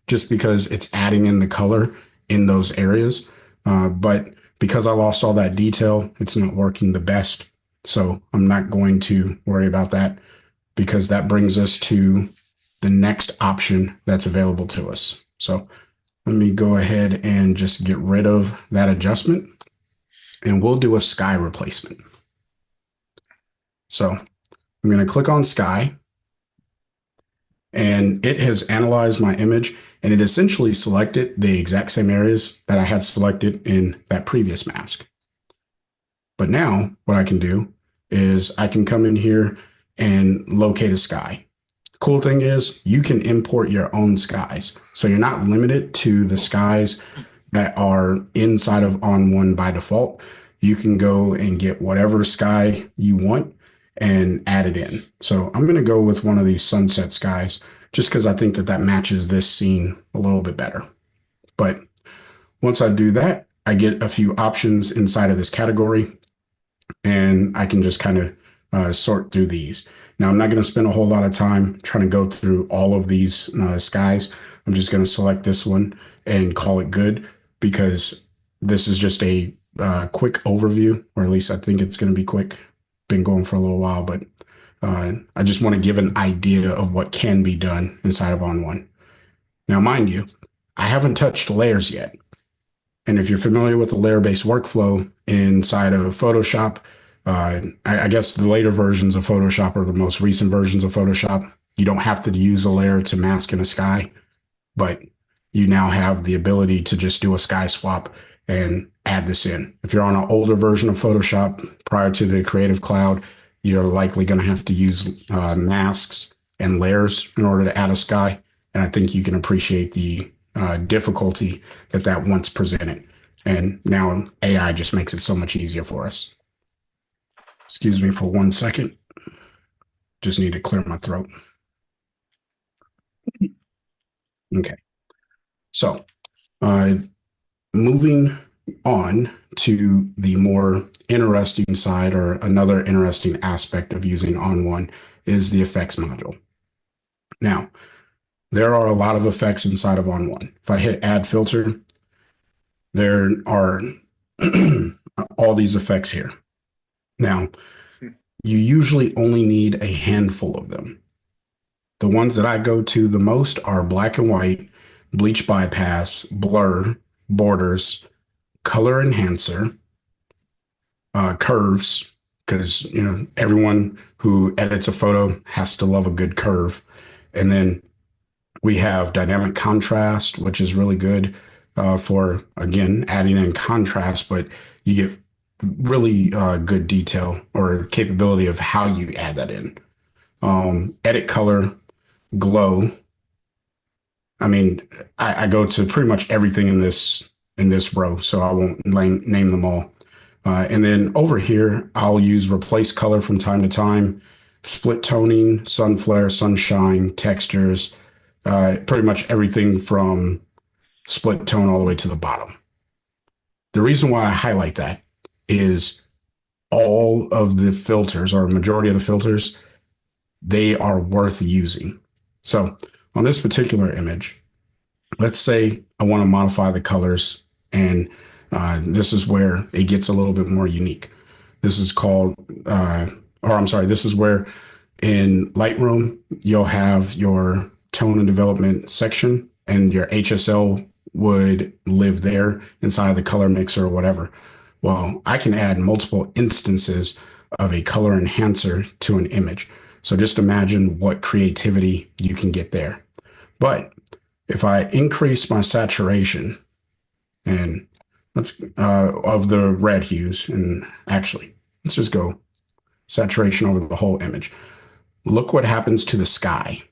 just because it's adding in the color in those areas. But because I lost all that detail, it's not working the best. So I'm not going to worry about that, because that brings us to the next option that's available to us. So let me go ahead and just get rid of that adjustment, and we'll do a sky replacement. So I'm going to click on sky, and it has analyzed my image, and it essentially selected the exact same areas that I had selected in that previous mask. But now what I can do is I can come in here and locate a sky. Cool thing is you can import your own skies. So you're not limited to the skies that are inside of On1 by default. You can go and get whatever sky you want and add it in. So I'm going to go with one of these sunset skies, just because I think that matches this scene a little bit better. But once I do that, I get a few options inside of this category, and I can just kind of sort through these. Now, I'm not going to spend a whole lot of time trying to go through all of these skies. I'm just going to select this one and call it good, because this is just a quick overview, or at least I think it's going to be quick. Been going for a little while, but I just want to give an idea of what can be done inside of On1. Now, mind you, I haven't touched layers yet. And if you're familiar with the layer-based workflow inside of Photoshop, I guess the later versions of Photoshop or the most recent versions of Photoshop, you don't have to use a layer to mask in a sky, but you now have the ability to just do a sky swap and add this in. If you're on an older version of Photoshop prior to the Creative Cloud, you're likely going to have to use masks and layers in order to add a sky. And I think you can appreciate the difficulty that once presented. And now AI just makes it so much easier for us. Excuse me for 1 second. Just need to clear my throat. Okay. So moving on to the more interesting side, or another interesting aspect of using On1 is the effects module. Now, there are a lot of effects inside of On1. If I hit add filter, there are all these effects here. Now, you usually only need a handful of them. The ones that I go to the most are black and white, bleach bypass, blur, borders, color enhancer, curves, because everyone who edits a photo has to love a good curve. And then we have dynamic contrast, which is really good for, again, adding in contrast, but you get really good detail or capability of how you add that in. Edit color, glow. I mean, I go to pretty much everything in this row, so I won't name them all. And then over here, I'll use replace color from time to time, split toning, sun flare, sunshine, textures, pretty much everything from split tone all the way to the bottom. The reason why I highlight that is all of the filters, or a majority of the filters, they are worth using. So on this particular image, let's say I want to modify the colors, and this is where it gets a little bit more unique. This is called, this is where in Lightroom, you'll have your tone and development section, and your HSL would live there inside the color mixer or whatever. Well, I can add multiple instances of a color enhancer to an image. So just imagine what creativity you can get there. But if I increase my saturation and of the red hues, and actually, let's just go saturation over the whole image. Look what happens to the sky.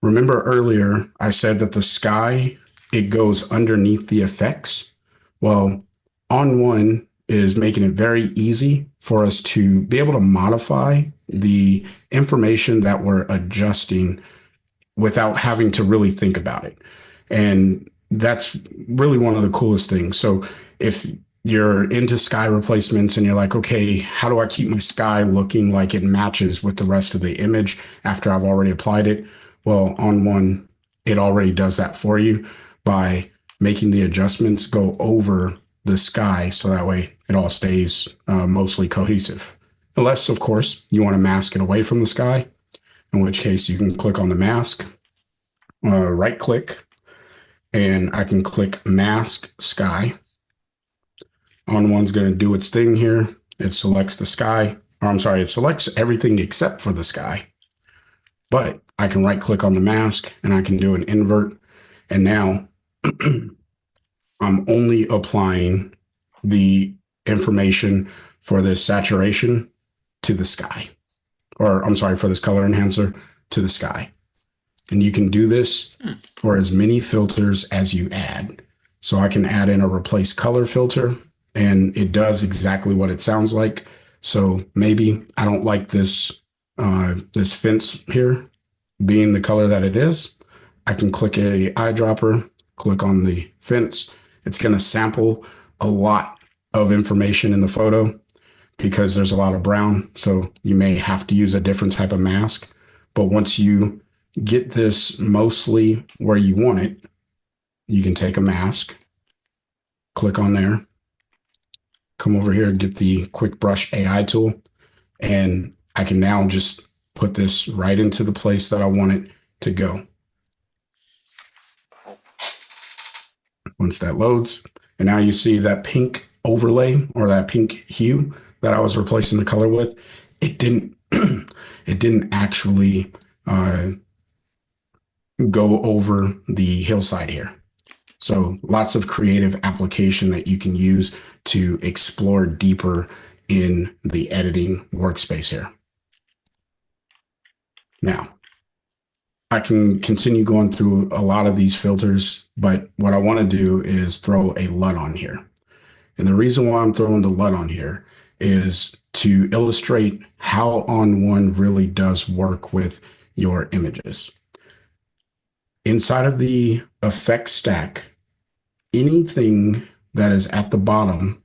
Remember earlier, I said that the sky, it goes underneath the effects. Well, On1 is making it very easy for us to be able to modify the information that we're adjusting without having to really think about it. And that's really one of the coolest things. So if you're into sky replacements and you're like, okay, how do I keep my sky looking like it matches with the rest of the image after I've already applied it? Well, On1, it already does that for you by making the adjustments go over the sky, so that way it all stays mostly cohesive. Unless, of course, you want to mask it away from the sky, in which case you can click on the mask, right click, and I can click mask sky. On1's going to do its thing here. It selects the sky, it selects everything except for the sky. But I can right click on the mask and I can do an invert. And now I'm only applying the information for this saturation to the sky, or for this color enhancer to the sky. And you can do this for as many filters as you add. So I can add in a replace color filter, and it does exactly what it sounds like. So maybe I don't like this fence here being the color that it is. I can click a eyedropper, click on the fence. It's going to sample a lot of information in the photo because there's a lot of brown. So you may have to use a different type of mask. But once you get this mostly where you want it, you can take a mask, click on there, come over here and get the quick brush AI tool. And I can now just put this right into the place that I want it to go. once that loads. And now you see that pink overlay or that pink hue that I was replacing the color with. It didn't it didn't actually go over the hillside here. So lots of creative application that you can use to explore deeper in the editing workspace here. Now, I can continue going through a lot of these filters, but what I want to do is throw a LUT on here. And the reason why I'm throwing the LUT on here is to illustrate how On1 really does work with your images. Inside of the effects stack, anything that is at the bottom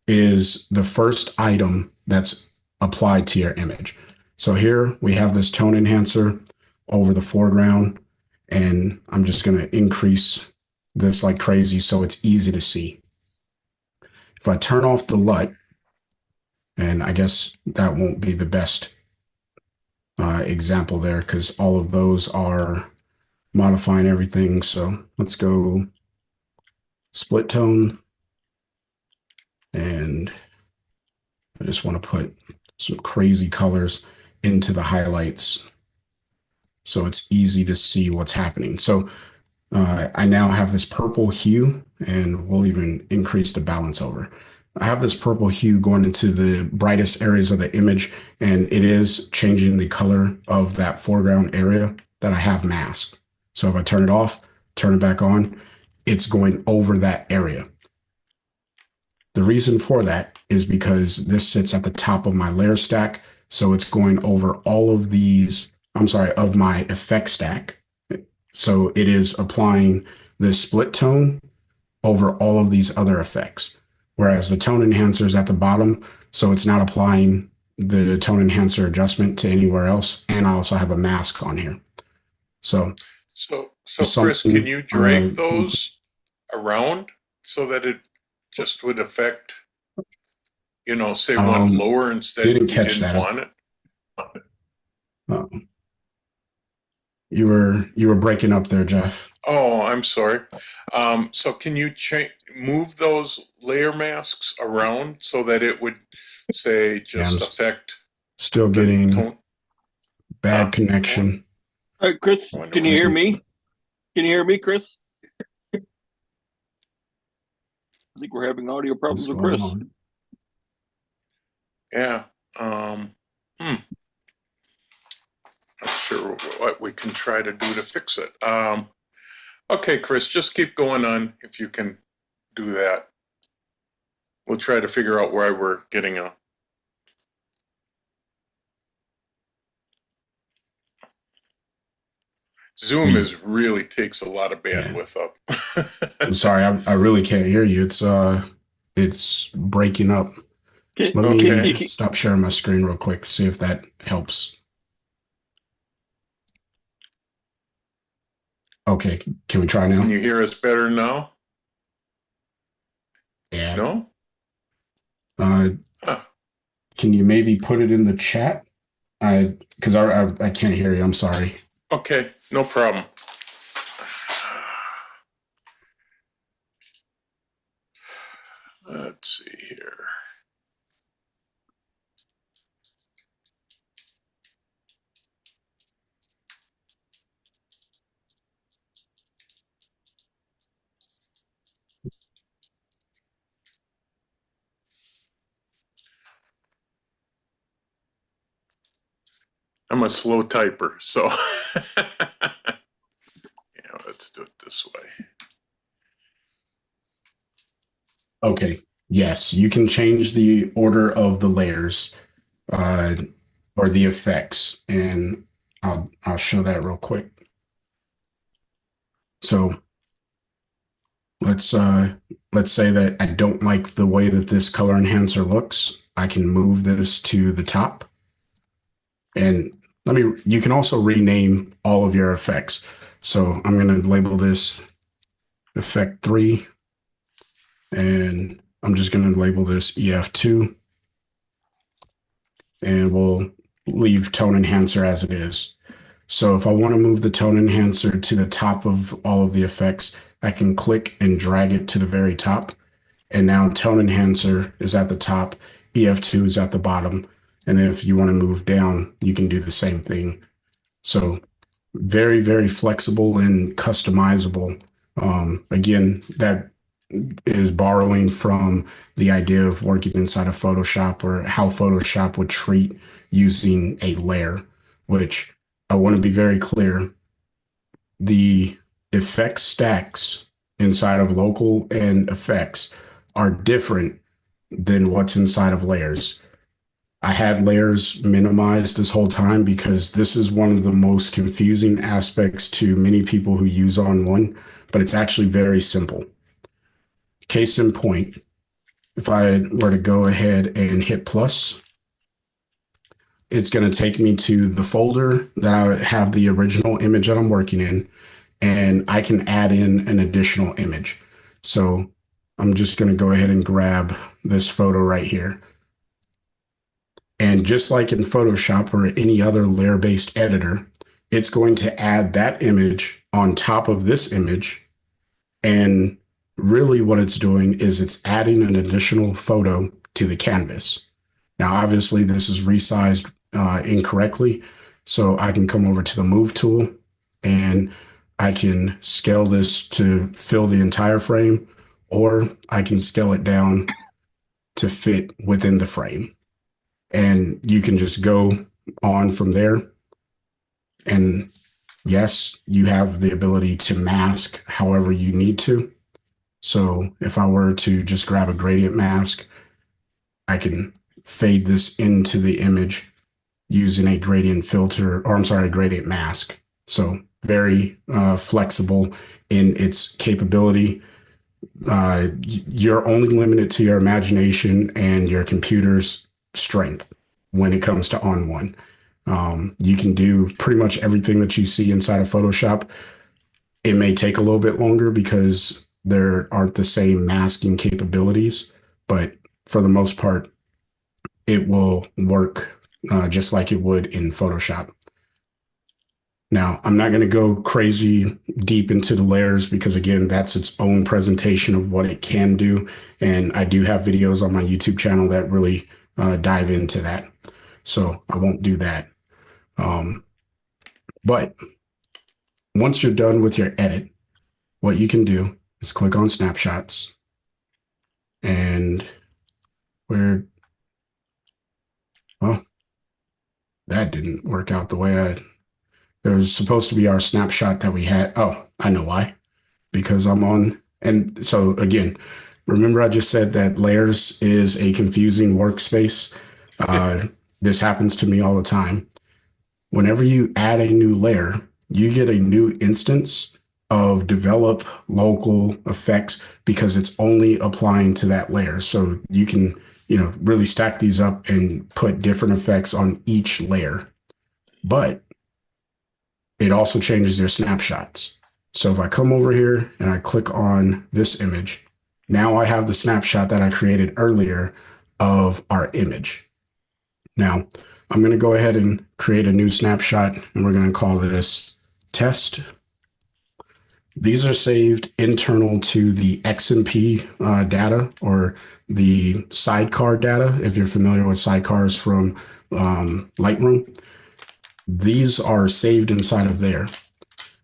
is the first item that's applied to your image. So here we have this tone enhancer over the foreground, and I'm just going to increase this like crazy so it's easy to see. If I turn off the LUT, and I guess that won't be the best example there because all of those are modifying everything. So let's go split tone, and I just want to put some crazy colors into the highlights so it's easy to see what's happening. So I now have this purple hue, and we'll even increase the balance over. I have this purple hue going into the brightest areas of the image, and it is changing the color of that foreground area that I have masked. So if I turn it off, turn it back on, it's going over that area. The reason for that is because this sits at the top of my layer stack. So it's going over all of these, of my effect stack. So it is applying the split tone over all of these other effects. Whereas the tone enhancer is at the bottom, so it's not applying the tone enhancer adjustment to anywhere else. And I also have a mask on here. So Chris, can you drag those around so that it just would affect, say one lower instead didn't if you catch didn't that. want it? You were breaking up there, Jeff. Oh, I'm sorry. So can you move those layer masks around so that it would say just affect? Still getting bad connection. All right, Chris, can you hear me? Can you hear me, Chris? I think we're having audio problems with Chris. Yeah. Not sure what we can try to do to fix it. Okay, Chris, just keep going on if you can do that. We'll try to figure out why we're getting a... Zoom really takes a lot of bandwidth up. I'm sorry, I really can't hear you. It's breaking up. Let me stop sharing my screen real quick, see if that helps. Okay, can we try now? Can you hear us better now? Yeah. No? Can you maybe put it in the chat? Because I can't hear you. I'm sorry. Okay, no problem. Let's see here. I'm a slow typer, so let's do it this way. Okay. Yes, you can change the order of the layers or the effects, and I'll show that real quick. So let's say that I don't like the way that this color enhancer looks. I can move this to the top. And you can also rename all of your effects. So I'm going to label this effect 3, and I'm just going to label this EF2, and we'll leave tone enhancer as it is. So if I want to move the tone enhancer to the top of all of the effects, I can click and drag it to the very top. And now tone enhancer is at the top, EF2 is at the bottom. And then if you want to move down, you can do the same thing. So very, very flexible and customizable. Again, that is borrowing from the idea of working inside of Photoshop, or how Photoshop would treat using a layer, which I want to be very clear. The effect stacks inside of local and effects are different than what's inside of layers. I had layers minimized this whole time because this is one of the most confusing aspects to many people who use On1, but it's actually very simple. Case in point, if I were to go ahead and hit plus, it's going to take me to the folder that I have the original image that I'm working in, and I can add in an additional image. So I'm just going to go ahead and grab this photo right here. And just like in Photoshop or any other layer-based editor, it's going to add that image on top of this image. And really what it's doing is it's adding an additional photo to the canvas. Now, obviously, this is resized incorrectly. So I can come over to the Move tool and I can scale this to fill the entire frame, or I can scale it down to fit within the frame. And you can just go on from there. And yes, you have the ability to mask however you need to. So if I were to just grab a gradient mask, I can fade this into the image using a gradient filter, or I'm sorry, a gradient mask. So very flexible in its capability. You're only limited to your imagination and your computer's strength when it comes to On1. You can do pretty much everything that you see inside of Photoshop. It may take a little bit longer because there aren't the same masking capabilities, but for the most part, it will work just like it would in Photoshop. Now, I'm not going to go crazy deep into the layers because, again, that's its own presentation of what it can do. And I do have videos on my YouTube channel that really dive into that. So I won't do that. But once you're done with your edit, what you can do is click on snapshots. And well, that didn't work out the way there was supposed to be our snapshot that we had. Oh, I know why. Because I'm on. And so again, remember I just said that layers is a confusing workspace. This happens to me all the time. Whenever you add a new layer, you get a new instance of develop local effects because it's only applying to that layer. So you can, really stack these up and put different effects on each layer. But it also changes their snapshots. So if I come over here and I click on this image, now I have the snapshot that I created earlier of our image. Now I'm going to go ahead and create a new snapshot, and we're going to call this test. These are saved internal to the XMP data, or the sidecar data, if you're familiar with sidecars from Lightroom. These are saved inside of there.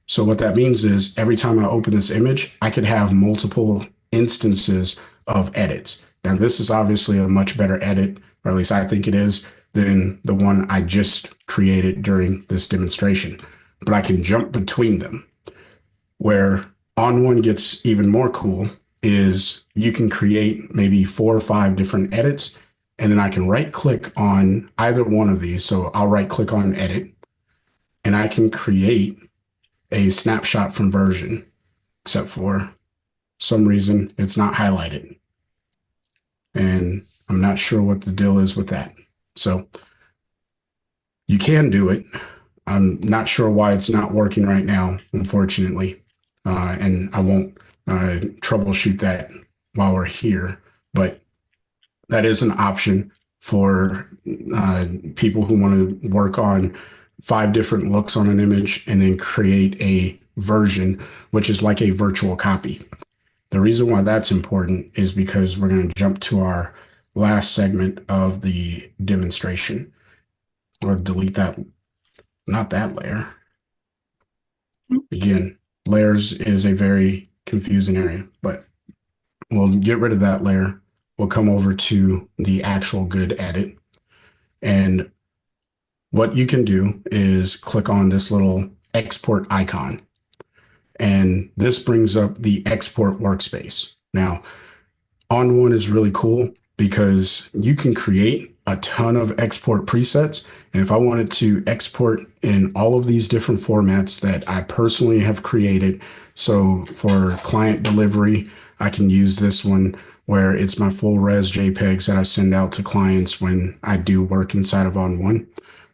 So what that means is every time I open this image, I could have multiple instances of edits. Now, this is obviously a much better edit, or at least I think it is, than the one I just created during this demonstration. But I can jump between them. Where On1 gets even more cool is you can create maybe 4 or 5 different edits, and then I can right click on either one of these. So I'll right click on edit, and I can create a snapshot from version, except for some reason it's not highlighted. And I'm not sure what the deal is with that. So you can do it. I'm not sure why it's not working right now, unfortunately. And I won't troubleshoot that while we're here, but that is an option for people who want to work on 5 different looks on an image and then create a version, which is like a virtual copy. The reason why that's important is because we're going to jump to our last segment of the demonstration. Or delete that, not that layer. Again, layers is a very confusing area, but we'll get rid of that layer. We'll come over to the actual good edit. And what you can do is click on this little export icon. And this brings up the export workspace. Now, On1 is really cool because you can create a ton of export presets. And if I wanted to export in all of these different formats that I personally have created, so for client delivery, I can use this one where it's my full res JPEGs that I send out to clients when I do work inside of On1.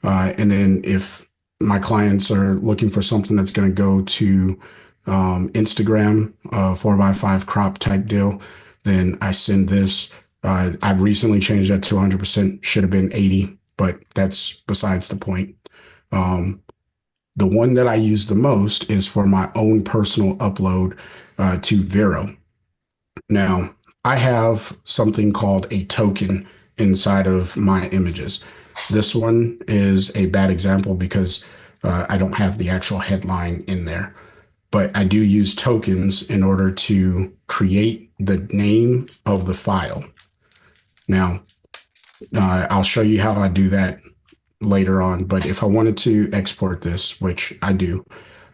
And then if my clients are looking for something that's going to go to Instagram, 4x5 crop type deal, then I send this. I've recently changed that to 100%, should have been 80, but that's besides the point. The one that I use the most is for my own personal upload to Vero. Now, I have something called a token inside of my images. This one is a bad example because I don't have the actual headline in there. But I do use tokens in order to create the name of the file. Now, I'll show you how I do that later on. But if I wanted to export this, which I do,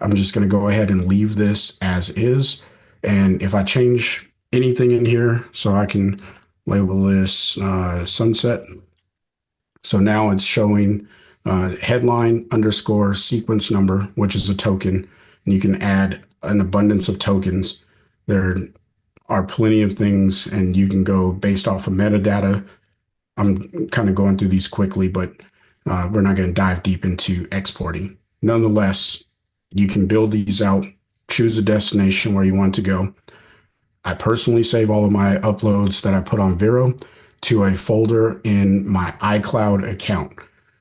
I'm just going to go ahead and leave this as is. And if I change anything in here, so I can label this sunset. So now it's showing headline underscore sequence number, which is a token. And you can add an abundance of tokens. There are plenty of things, and you can go based off of metadata. I'm kind of going through these quickly, but we're not going to dive deep into exporting. Nonetheless, you can build these out, choose a destination where you want to go. I personally save all of my uploads that I put on Vero to a folder in my iCloud account.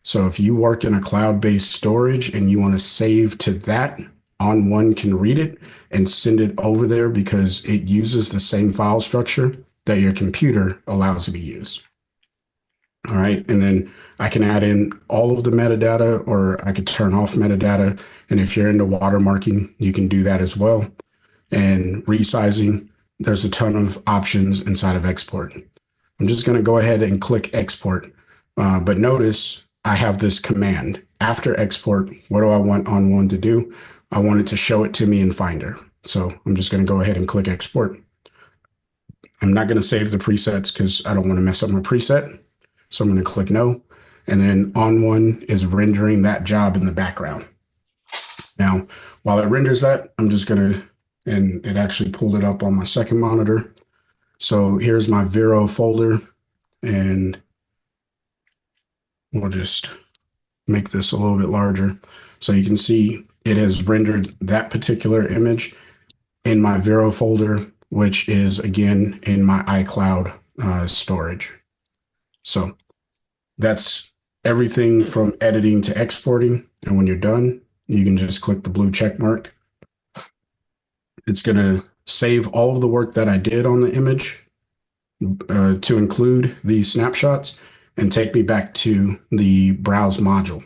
So if you work in a cloud-based storage and you want to save to that, On1 can read it and send it over there because it uses the same file structure that your computer allows to be used. All right. And then I can add in all of the metadata, or I could turn off metadata. And if you're into watermarking, you can do that as well. And resizing, there's a ton of options inside of export. I'm just going to go ahead and click export. But notice I have this command. After export, what do I want On1 to do? I want it to show it to me in Finder. So I'm just going to go ahead and click export. I'm not going to save the presets because I don't want to mess up my preset. So I'm going to click no. And then On1 is rendering that job in the background. Now, while it renders that, I'm just going to, and it actually pulled it up on my second monitor. So here's my Vero folder, and we'll just make this a little bit larger. So you can see it has rendered that particular image in my Vero folder, which is again in my iCloud storage. So that's everything from editing to exporting. And when you're done, you can just click the blue check mark. It's going to save all of the work that I did on the image to include these snapshots and take me back to the browse module.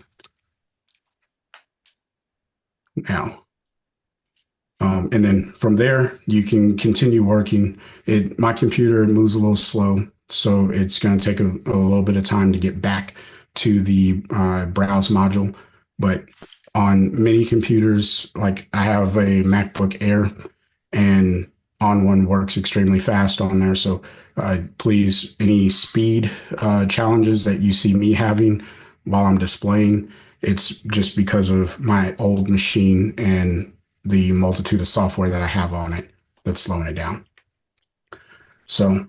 Now, and then from there, you can continue working. My computer moves a little slow, so it's going to take a little bit of time to get back to the browse module. But on many computers, like I have a MacBook Air, and On1 works extremely fast on there. So please, any speed challenges that you see me having while I'm displaying, it's just because of my old machine and the multitude of software that I have on it that's slowing it down. So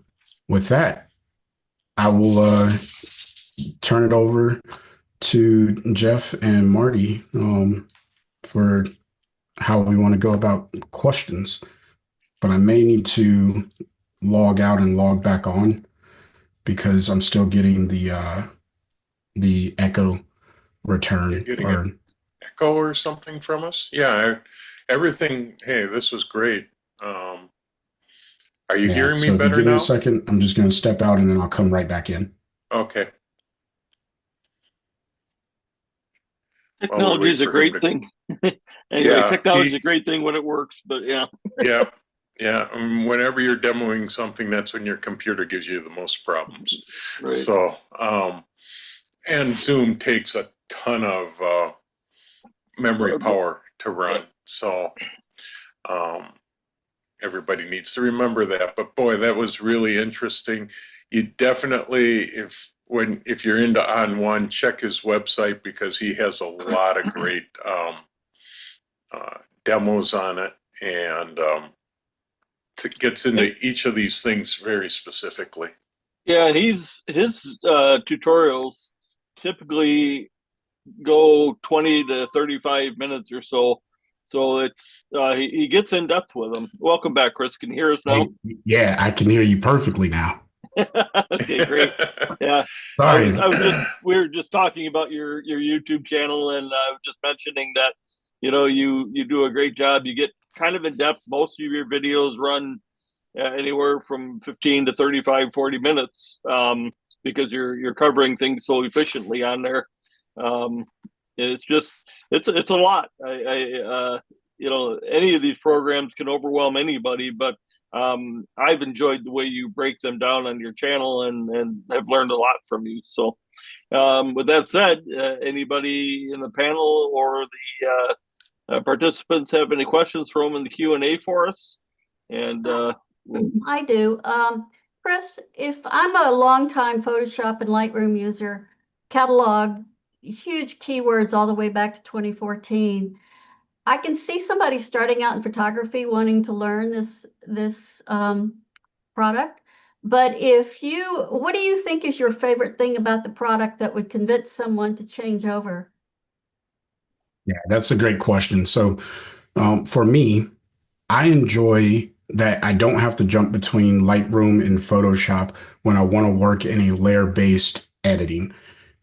with that, I will turn it over to Jeff and Marty for how we want to go about questions. But I may need to log out and log back on because I'm still getting the echo return. You're getting or it echo or something from us? Yeah, everything. Hey, this was great. Are you Yeah. hearing me So if you better give me now? a second, I'm just going to step out and then I'll come right back in. Okay. While we Technology wait is a for him great to. thing. Anyway, Yeah, technology is a great thing when it works, but yeah. yeah, yeah. Whenever you're demoing something, that's when your computer gives you the most problems. Right. So, and Zoom takes a ton of memory power to run. So, um, everybody needs to remember that. But boy, that was really interesting. You definitely, if you're into On1, check his website because he has a lot of great demos on it, and gets into each of these things very specifically. Yeah, and his tutorials typically go 20 to 35 minutes or so. So it's he gets in depth with them. Welcome back, Chris. Can you hear us now? Hey, yeah, I can hear you perfectly now. Okay, great. Yeah, Sorry. we were just talking about your YouTube channel, and I was just mentioning that you do a great job. You get kind of in depth. Most of your videos run anywhere from 15 to 35, 40 minutes because you're covering things so efficiently on there. It's just it's a lot. Any of these programs can overwhelm anybody, but I've enjoyed the way you break them down on your channel and have learned a lot from you. So with that said, anybody in the panel or the participants have any questions, throw them in the Q&A for us. And I do. Chris, if I'm a longtime Photoshop and Lightroom user, catalog huge keywords all the way back to 2014, I can see somebody starting out in photography wanting to learn this product. But what do you think is your favorite thing about the product that would convince someone to change over? Yeah, that's a great question. So for me, I enjoy that I don't have to jump between Lightroom and Photoshop when I want to work in a layer-based editing.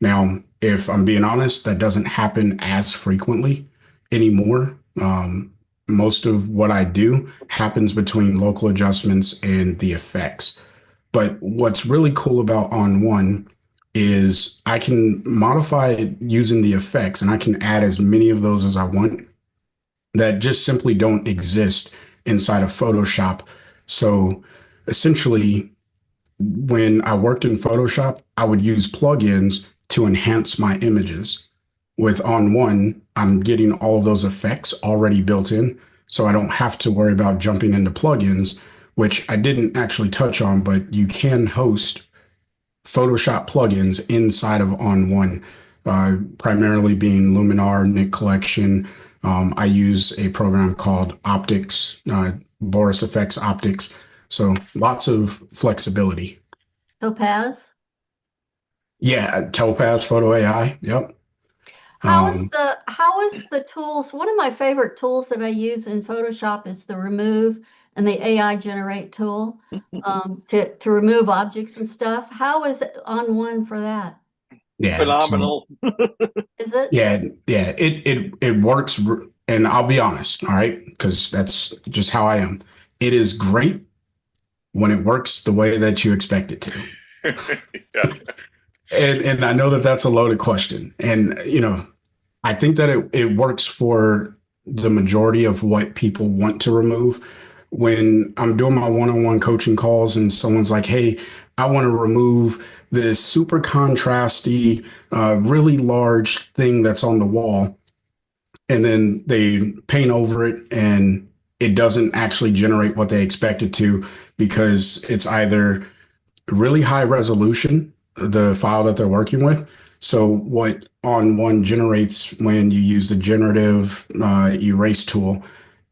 Now, if I'm being honest, that doesn't happen as frequently anymore. Most of what I do happens between local adjustments and the effects. But what's really cool about On1 is I can modify it using the effects and I can add as many of those as I want that just simply don't exist inside of Photoshop. So essentially, when I worked in Photoshop, I would use plugins to enhance my images. With On1, I'm getting all of those effects already built in, so I don't have to worry about jumping into plugins, which I didn't actually touch on, but you can host Photoshop plugins inside of On1, primarily being Luminar, Nik Collection. I use a program called Optics, Boris Effects Optics. So lots of flexibility. Topaz? Yeah, Topaz Photo AI. Yep. How is the tools? One of my favorite tools that I use in Photoshop is the remove and the AI generate tool to remove objects and stuff. How is it On1 for that? Yeah. phenomenal. Is it? Yeah. It works, and I'll be honest. All right, because that's just how I am. It is great when it works the way that you expect it to. Yeah. And I know that that's a loaded question, and I think that it works for the majority of what people want to remove. When I'm doing my one-on-one coaching calls and someone's like, hey, I want to remove this super contrasty, really large thing that's on the wall. And then they paint over it and it doesn't actually generate what they expect it to because it's either really high resolution, the file that they're working with. So what On1 generates when you use the generative erase tool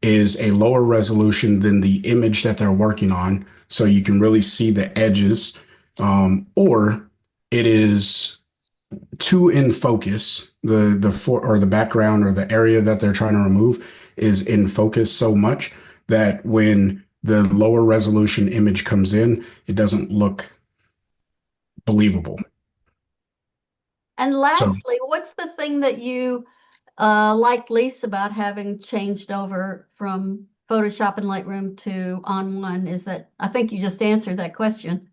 is a lower resolution than the image that they're working on. So you can really see the edges, or it is too in focus. The background or the area that they're trying to remove is in focus so much that when the lower resolution image comes in, it doesn't look believable. And So lastly, what's the thing that you like Lisa about having changed over from Photoshop and Lightroom to On1. Is that, I think you just answered that question.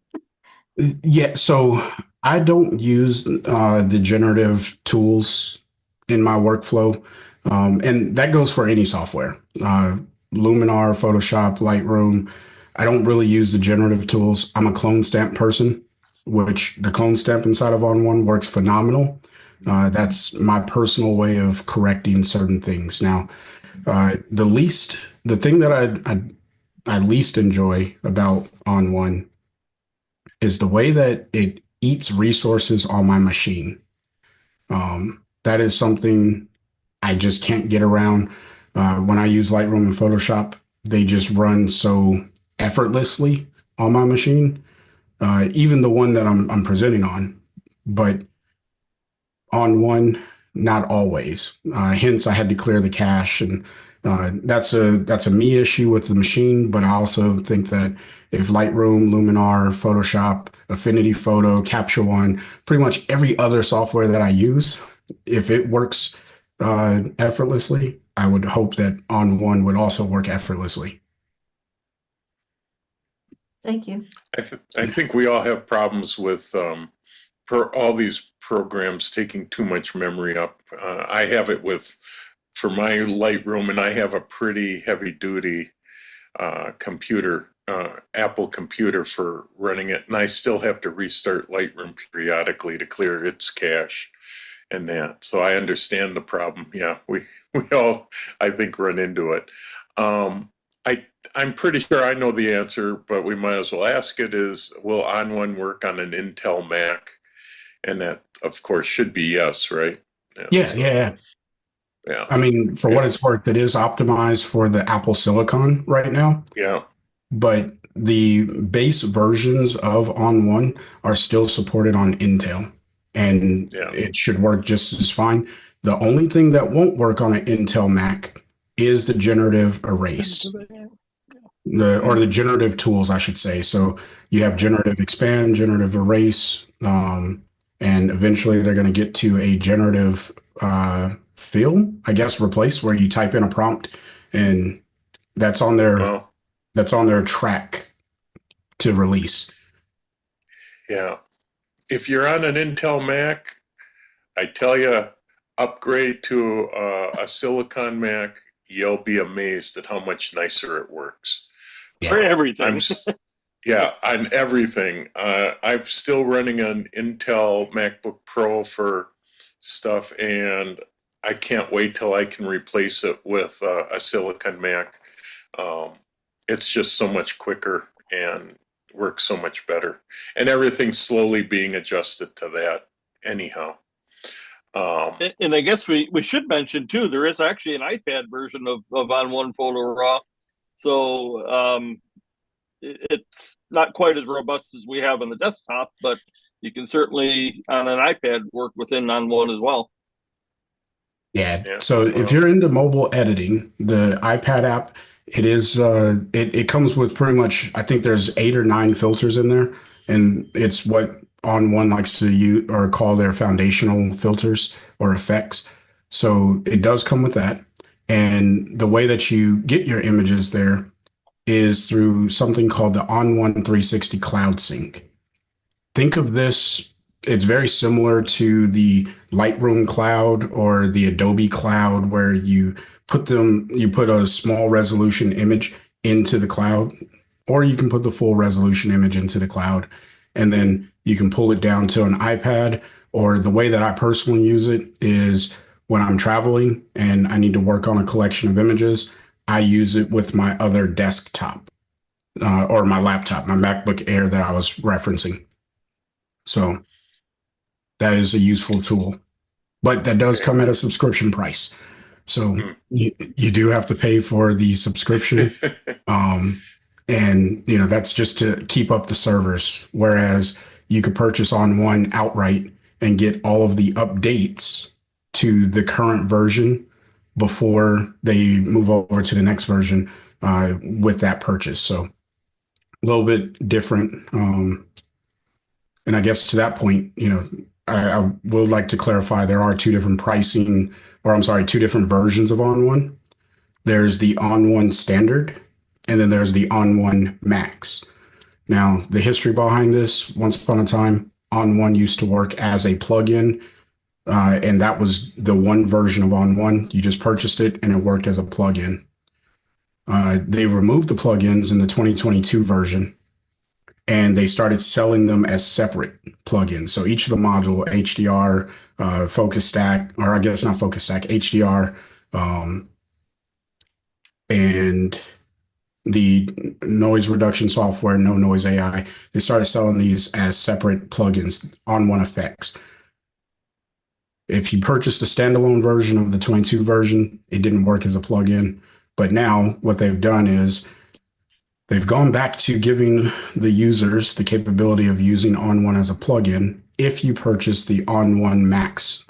Yeah, so I don't use the generative tools in my workflow. And that goes for any software. Luminar, Photoshop, Lightroom. I don't really use the generative tools. I'm a clone stamp person, which the clone stamp inside of On1 works phenomenal. That's my personal way of correcting certain things. Now, the thing that I least enjoy about On1 is the way that it eats resources on my machine. That is something I just can't get around. When I use Lightroom and Photoshop, they just run so effortlessly on my machine, even the one that I'm presenting on. But On1, not always. Hence, I had to clear the cache, and that's a me issue with the machine. But I also think that if Lightroom, Luminar, Photoshop, Affinity Photo, Capture One, pretty much every other software that I use, if it works effortlessly, I would hope that On1 would also work effortlessly. Thank you. I think we all have problems with all these programs taking too much memory up. I have it for my Lightroom, and I have a pretty heavy duty computer, Apple computer for running it, and I still have to restart Lightroom periodically to clear its cache and that. So I understand the problem. Yeah, we all, I think, run into it. I'm pretty sure I know the answer, but we might as well ask it, is will On1 work on an Intel Mac? And that, of course, should be yes, right? Yeah. I mean, for what it's worth, it is optimized for the Apple Silicon right now. Yeah. But the base versions of On1 are still supported on Intel, and it should work just as fine. The only thing that won't work on an Intel Mac is the generative erase, or the generative tools, I should say. So you have generative expand, generative erase, and eventually they're going to get to a generative fill, I guess, replace, where you type in a prompt, and that's on their track to release. Yeah. If you're on an Intel Mac, I tell you, upgrade to a Silicon Mac. You'll be amazed at how much nicer it works. For everything. On everything. I'm still running an Intel MacBook Pro for stuff, and I can't wait till I can replace it with a Silicon Mac. It's just so much quicker and works so much better. And everything's slowly being adjusted to that anyhow. And I guess we should mention, too, there is actually an iPad version of On1 Photo Raw. So it's not quite as robust as we have on the desktop, but you can certainly, on an iPad, work within On1 as well. Yeah. So if you're into mobile editing, the iPad app, it comes with pretty much, I think there's 8 or 9 filters in there, and it's what On1 likes to use or call their foundational filters or effects. So it does come with that. And the way that you get your images there is through something called the On1 360 Cloud Sync. Think of this, it's very similar to the Lightroom Cloud or the Adobe Cloud, where you put a small resolution image into the cloud, or you can put the full resolution image into the cloud, and then you can pull it down to an iPad. Or the way that I personally use it is when I'm traveling and I need to work on a collection of images, I use it with my other desktop or my laptop, my MacBook Air that I was referencing. So that is a useful tool, but that does come at a subscription price. So you do have to pay for the subscription. And that's just to keep up the servers. Whereas you could purchase On1 outright and get all of the updates to the current version before they move over to the next version with that purchase. So a little bit different. And I guess to that point, I would like to clarify there are two different pricing, or I'm sorry, two different versions of On1. There's the On1 Standard, and then there's the On1 Max. Now, the history behind this, once upon a time, On1 used to work as a plugin, and that was the one version of On1. You just purchased it, and it worked as a plugin. They removed the plugins in the 2022 version, and they started selling them as separate plugins. So each of the module, HDR, Focus Stack, or I guess not Focus Stack, HDR, and the noise reduction software, No Noise AI, they started selling these as separate plugins On1 effects. If you purchased a standalone version of the 22 version, it didn't work as a plugin. But now what they've done is they've gone back to giving the users the capability of using On1 as a plugin if you purchase the On1 Max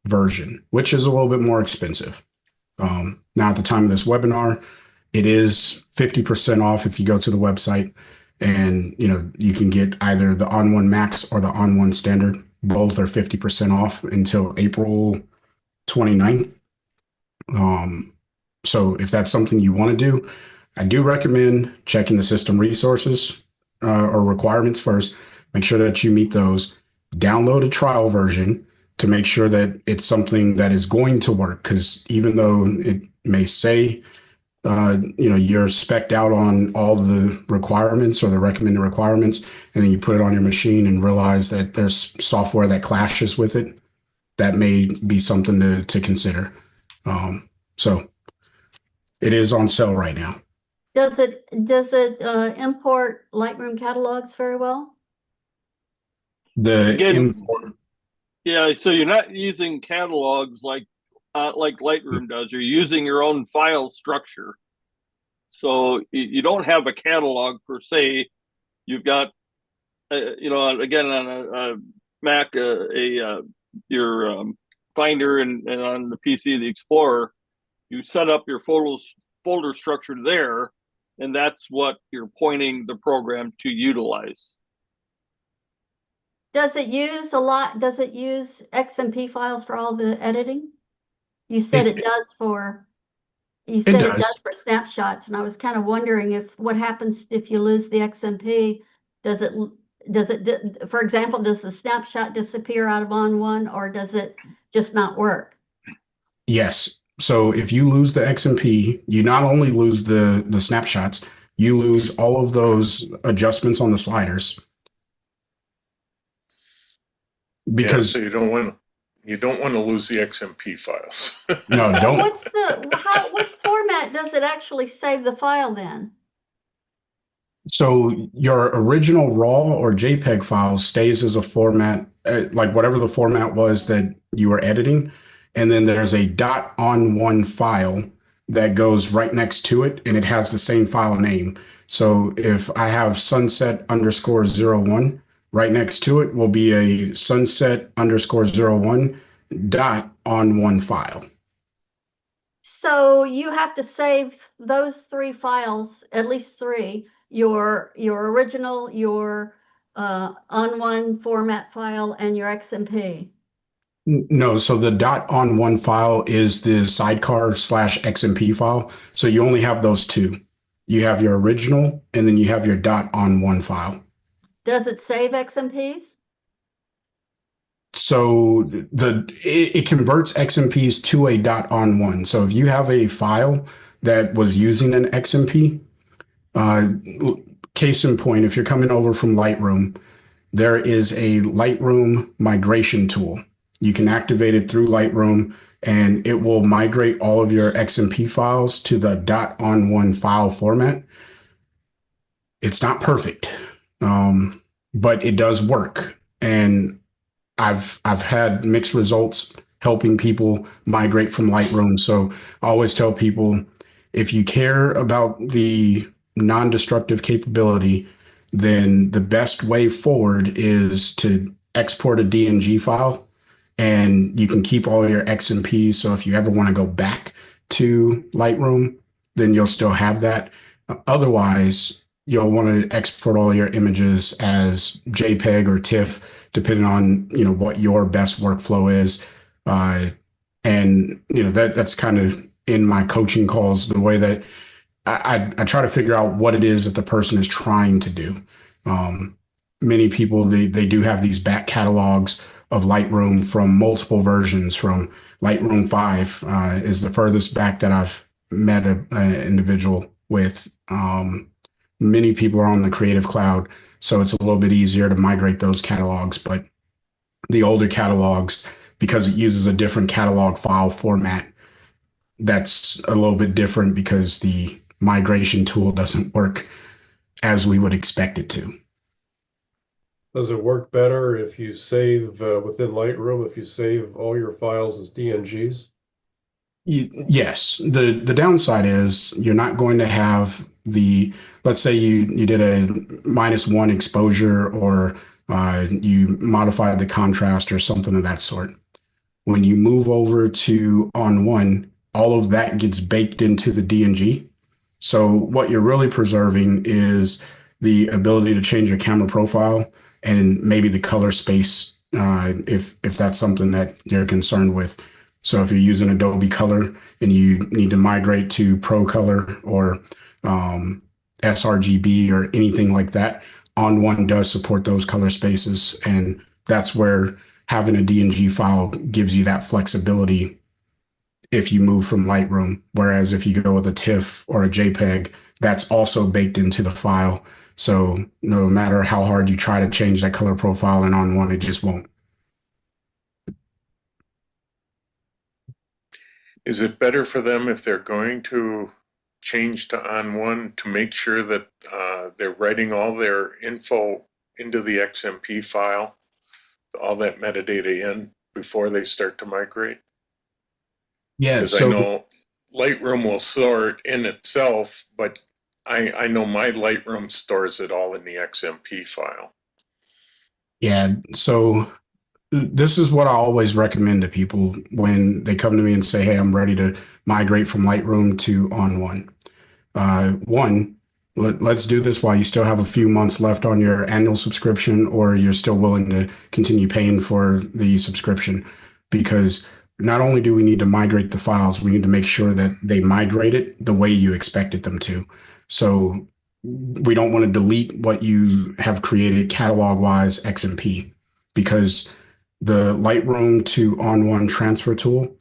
version, which is a little bit more expensive. Now, at the time of this webinar, it is 50% off if you go to the website, and you can get either the On1 Max or the On1 Standard. Both are 50% off until April 29th. So if that's something you want to do, I do recommend checking the system resources or requirements first. Make sure that you meet those. Download a trial version to make sure that it's something that is going to work, because even though it may say you're spec'd out on all the requirements or the recommended requirements, and then you put it on your machine and realize that there's software that clashes with it, that may be something to consider. So it is on sale right now. Does it import Lightroom catalogs very well? Yeah, so you're not using catalogs like Lightroom does. You're using your own file structure. So you don't have a catalog per se. You've got, again, on a Mac, your Finder, and on the PC, the Explorer, you set up your folder structure there, and that's what you're pointing the program to utilize. Does it use XMP files for all the editing? You said it does for snapshots, and I was kind of wondering what happens if you lose the XMP. For example, does the snapshot disappear out of On1, or does it just not work? Yes. So if you lose the XMP, you not only lose the snapshots, you lose all of those adjustments on the sliders. Because so you don't want to lose the XMP files. No, don't. What format does it actually save the file then? So your original RAW or JPEG file stays as a format, like whatever the format was that you were editing. And then there's a .on1 file that goes right next to it, and it has the same file name. So if I have sunset_01, right next to it will be a sunset_01 .on1 file. So you have to save those three files, at least three, your original, your On1 format file, and your XMP. No, so the .on1 file is the sidecar/XMP file. So you only have those two. You have your original, and then you have your .on1 file. Does it save XMPs? So it converts XMPs to a .on1. So if you have a file that was using an XMP, case in point, if you're coming over from Lightroom, there is a Lightroom migration tool. You can activate it through Lightroom, and it will migrate all of your XMP files to the .on1 file format. It's not perfect, but it does work. And I've had mixed results helping people migrate from Lightroom. So I always tell people, if you care about the non-destructive capability, then the best way forward is to export a DNG file, and you can keep all your XMPs. So if you ever want to go back to Lightroom, then you'll still have that. Otherwise, you'll want to export all your images as JPEG or TIFF, depending on, what your best workflow is. And that's kind of in my coaching calls, the way that I try to figure out what it is that the person is trying to do. Many people, they do have these back catalogs of Lightroom from multiple versions. From Lightroom 5 is the furthest back that I've met an individual with. Many people are on the Creative Cloud, so it's a little bit easier to migrate those catalogs. But the older catalogs, because it uses a different catalog file format, that's a little bit different because the migration tool doesn't work as we would expect it to. Does it work better if you save within Lightroom, if you save all your files as DNGs? Yes. The downside is you're not going to have let's say you did a -1 exposure, or you modified the contrast or something of that sort. When you move over to On1, all of that gets baked into the DNG. So what you're really preserving is the ability to change your camera profile and maybe the color space, if that's something that you're concerned with. So if you're using Adobe Color and you need to migrate to Pro Color or sRGB or anything like that, On1 does support those color spaces, and that's where having a DNG file gives you that flexibility if you move from Lightroom. Whereas if you go with a TIFF or a JPEG, that's also baked into the file. So no matter how hard you try to change that color profile in On1, it just won't. Is it better for them, if they're going to change to On1, to make sure that they're writing all their info into the XMP file, all that metadata in, before they start to migrate? Yeah, Because I know Lightroom will store it in itself, but I know my Lightroom stores it all in the XMP file. Yeah, so this is what I always recommend to people when they come to me and say, hey, I'm ready to migrate from Lightroom to On1. One, let's do this while you still have a few months left on your annual subscription, or you're still willing to continue paying for the subscription. Because not only do we need to migrate the files, we need to make sure that they migrate it the way you expected them to. So we don't want to delete what you have created catalog-wise XMP, because the Lightroom to On1 transfer tool,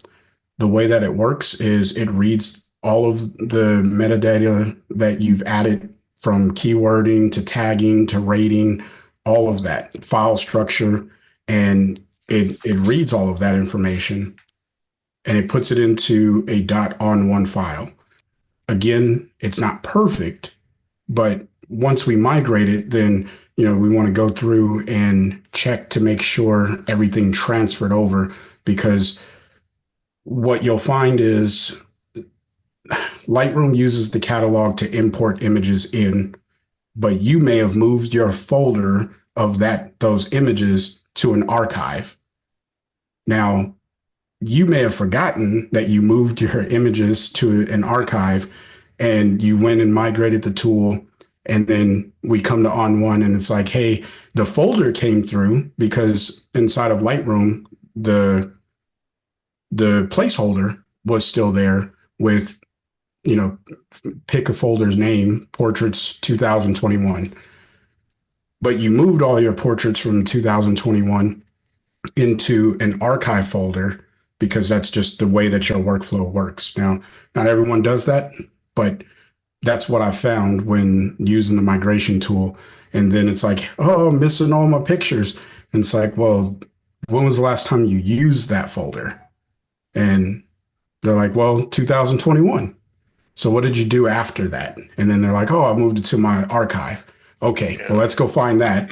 the way that it works is it reads all of the metadata that you've added, from keywording to tagging to rating, all of that file structure, and it reads all of that information and it puts it into a .on1 file. Again, it's not perfect, but once we migrate it, then we want to go through and check to make sure everything transferred over, because what you'll find is Lightroom uses the catalog to import images in, but you may have moved your folder of those images to an archive. Now, you may have forgotten that you moved your images to an archive, and you went and migrated the tool, and then we come to On1 and it's like, hey, the folder came through because inside of Lightroom, the placeholder was still there with, pick a folder's name, Portraits 2021. But you moved all your portraits from 2021 into an archive folder because that's just the way that your workflow works. Now, not everyone does that, but that's what I found when using the migration tool. And then it's like, oh, I'm missing all my pictures. And it's like, well, when was the last time you used that folder? And they're like, well, 2021. So what did you do after that? And then they're like, oh, I moved it to my archive. Okay, well, let's go find that,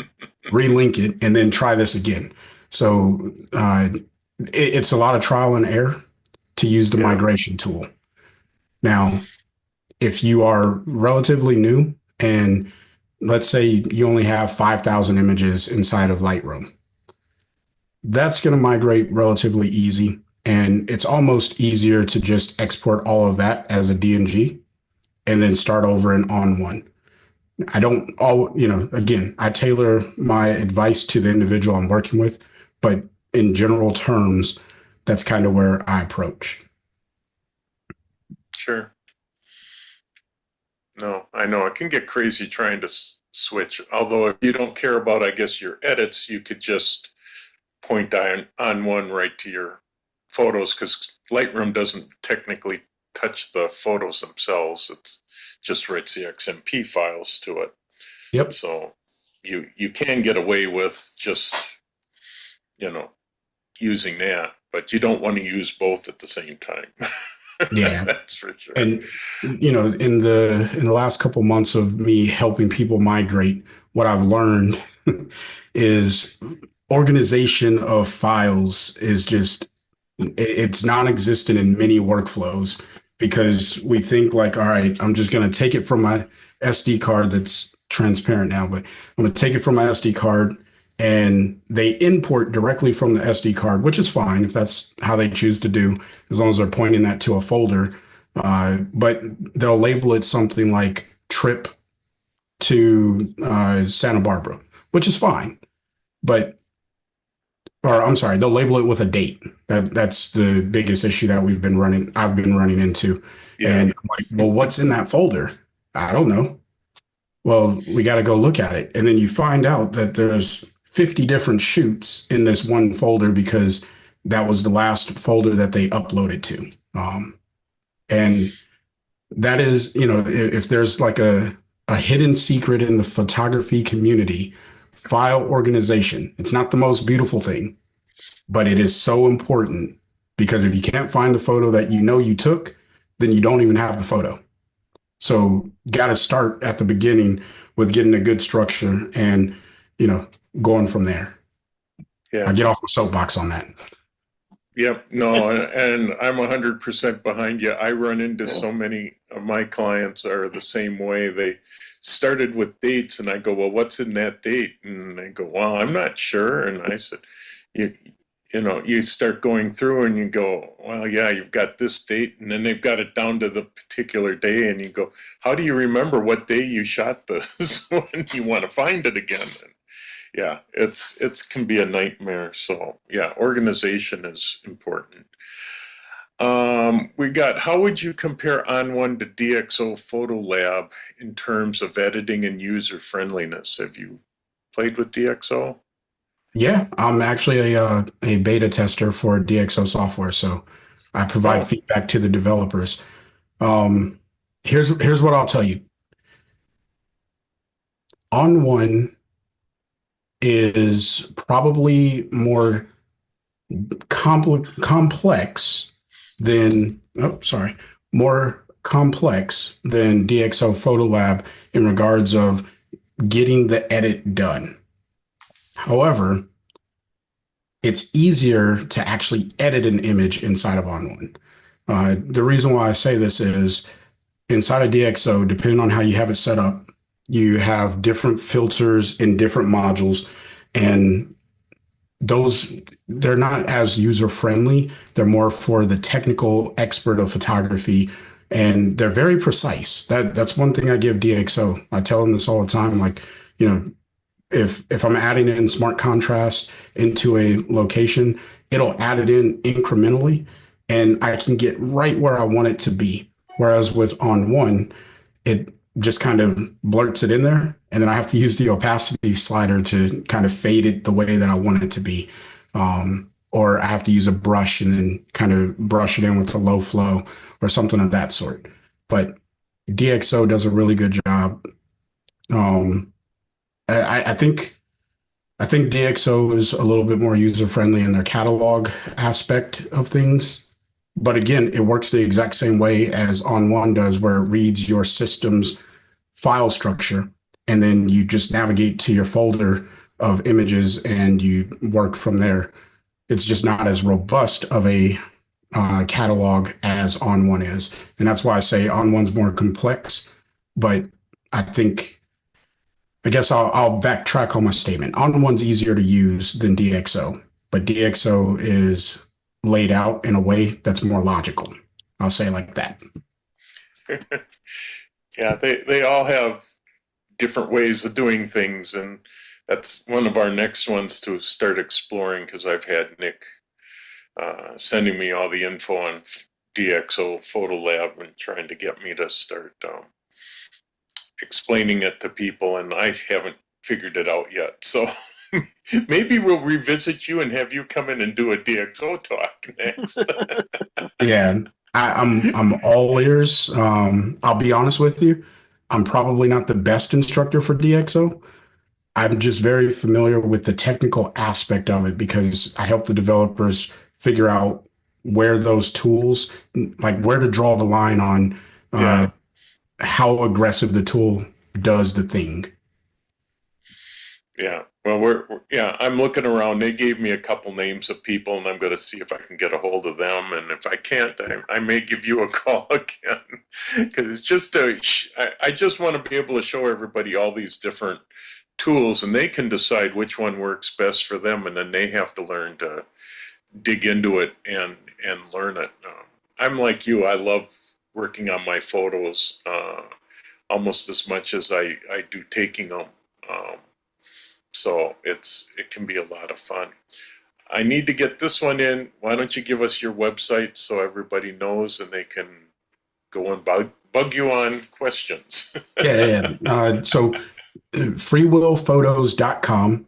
relink it, and then try this again. So it's a lot of trial and error to use the migration tool. Now, if you are relatively new, and let's say you only have 5,000 images inside of Lightroom, that's going to migrate relatively easy. And it's almost easier to just export all of that as a DNG and then start over in On1. I don't all, again, I tailor my advice to the individual I'm working with, but in general terms, that's kind of where I approach. Sure. No, I know it can get crazy trying to switch. Although if you don't care about, I guess, your edits, you could just point on one right to your photos, because Lightroom doesn't technically touch the photos themselves. It just writes the XMP files to it. Yep. So you can get away with just, using that, but you don't want to use both at the same time. Yeah. That's for sure. And in the last couple months of me helping people migrate, what I've learned is organization of files is just, it's non-existent in many workflows, because we think like, all right, I'm just going to take it from my SD card that's transparent now, but I'm going to take it from my SD card, and they import directly from the SD card, which is fine if that's how they choose to do, as long as they're pointing that to a folder. But they'll label it something like trip to Santa Barbara, which is fine. But, or I'm sorry, they'll label it with a date. That's the biggest issue that I've been running into. Yeah. And I'm like, well, what's in that folder? I don't know. Well, we got to go look at it. And then you find out that there's 50 different shoots in this one folder, because that was the last folder that they uploaded to. And that is, if there's like a hidden secret in the photography community, file organization. It's not the most beautiful thing, but it is so important, because if you can't find the photo that you took, then you don't even have the photo. So got to start at the beginning with getting a good structure and, going from there. Yeah. I get off my soapbox on that. Yep. No, and I'm 100% behind you. I run into so many of my clients are the same way. They started with dates, and I go, well, what's in that date? And they go, well, I'm not sure. And I said, you start going through and you go, well, yeah, you've got this date, and then they've got it down to the particular day, and you go, how do you remember what day you shot this when you want to find it again? And yeah, it can be a nightmare. So yeah, organization is important. We got, how would you compare On1 to DxO Photo Lab in terms of editing and user friendliness? Have you played with DxO? Yeah, I'm actually a beta tester for DxO software, so I provide feedback to the developers. Here's what I'll tell you. On1 is probably more complex than more complex than DxO Photo Lab in regards of getting the edit done. However, it's easier to actually edit an image inside of On1. The reason why I say this is, inside of DxO, depending on how you have it set up, you have different filters in different modules, and they're not as user friendly. They're more for the technical expert of photography, and they're very precise. That's one thing I give DxO. I tell them this all the time. Like, if I'm adding in smart contrast into a location, it'll add it in incrementally, and I can get right where I want it to be. Whereas with On1, it just kind of blurts it in there, and then I have to use the opacity slider to kind of fade it the way that I want it to be. Or I have to use a brush and then kind of brush it in with a low flow or something of that sort. But DxO does a really good job. I think DxO is a little bit more user friendly in their catalog aspect of things. But again, it works the exact same way as On1 does, where it reads your system's file structure, and then you just navigate to your folder of images and you work from there. It's just not as robust of a catalog as On1 is. And that's why I say On1's more complex. But I guess I'll backtrack on my statement. On1's easier to use than DxO, but DxO is laid out in a way that's more logical. I'll say it like that. Yeah, they all have different ways of doing things, and that's one of our next ones to start exploring, because I've had Nick sending me all the info on DxO Photo Lab and trying to get me to start explaining it to people, and I haven't figured it out yet. So maybe we'll revisit you and have you come in and do a DxO talk next. Yeah, I'm all ears. I'll be honest with you. I'm probably not the best instructor for DxO. I'm just very familiar with the technical aspect of it because I help the developers figure out where those tools, like where to draw the line on how aggressive the tool does the thing. Yeah. Well, I'm looking around. They gave me a couple names of people, and I'm going to see if I can get a hold of them. And if I can't, I may give you a call again, because it's just I just want to be able to show everybody all these different tools, and they can decide which one works best for them, and then they have to learn to dig into it and learn it. I'm like you. I love working on my photos almost as much as I do taking them. So it can be a lot of fun. I need to get this one in. Why don't you give us your website so everybody knows and they can go and bug you on questions? Yeah. So freewillphotos.com,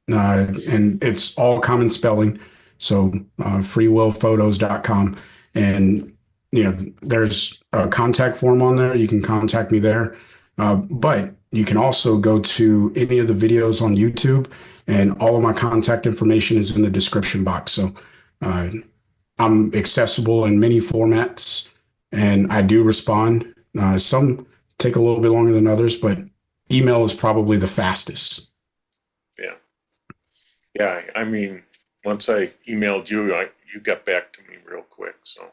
and it's all common spelling. So freewillphotos.com, and there's a contact form on there. You can contact me there, but you can also go to any of the videos on YouTube, and all of my contact information is in the description box. So I'm accessible in many formats, and I do respond. Some take a little bit longer than others, but email is probably the fastest. Yeah. I mean, once I emailed you, you got back to me real quick. So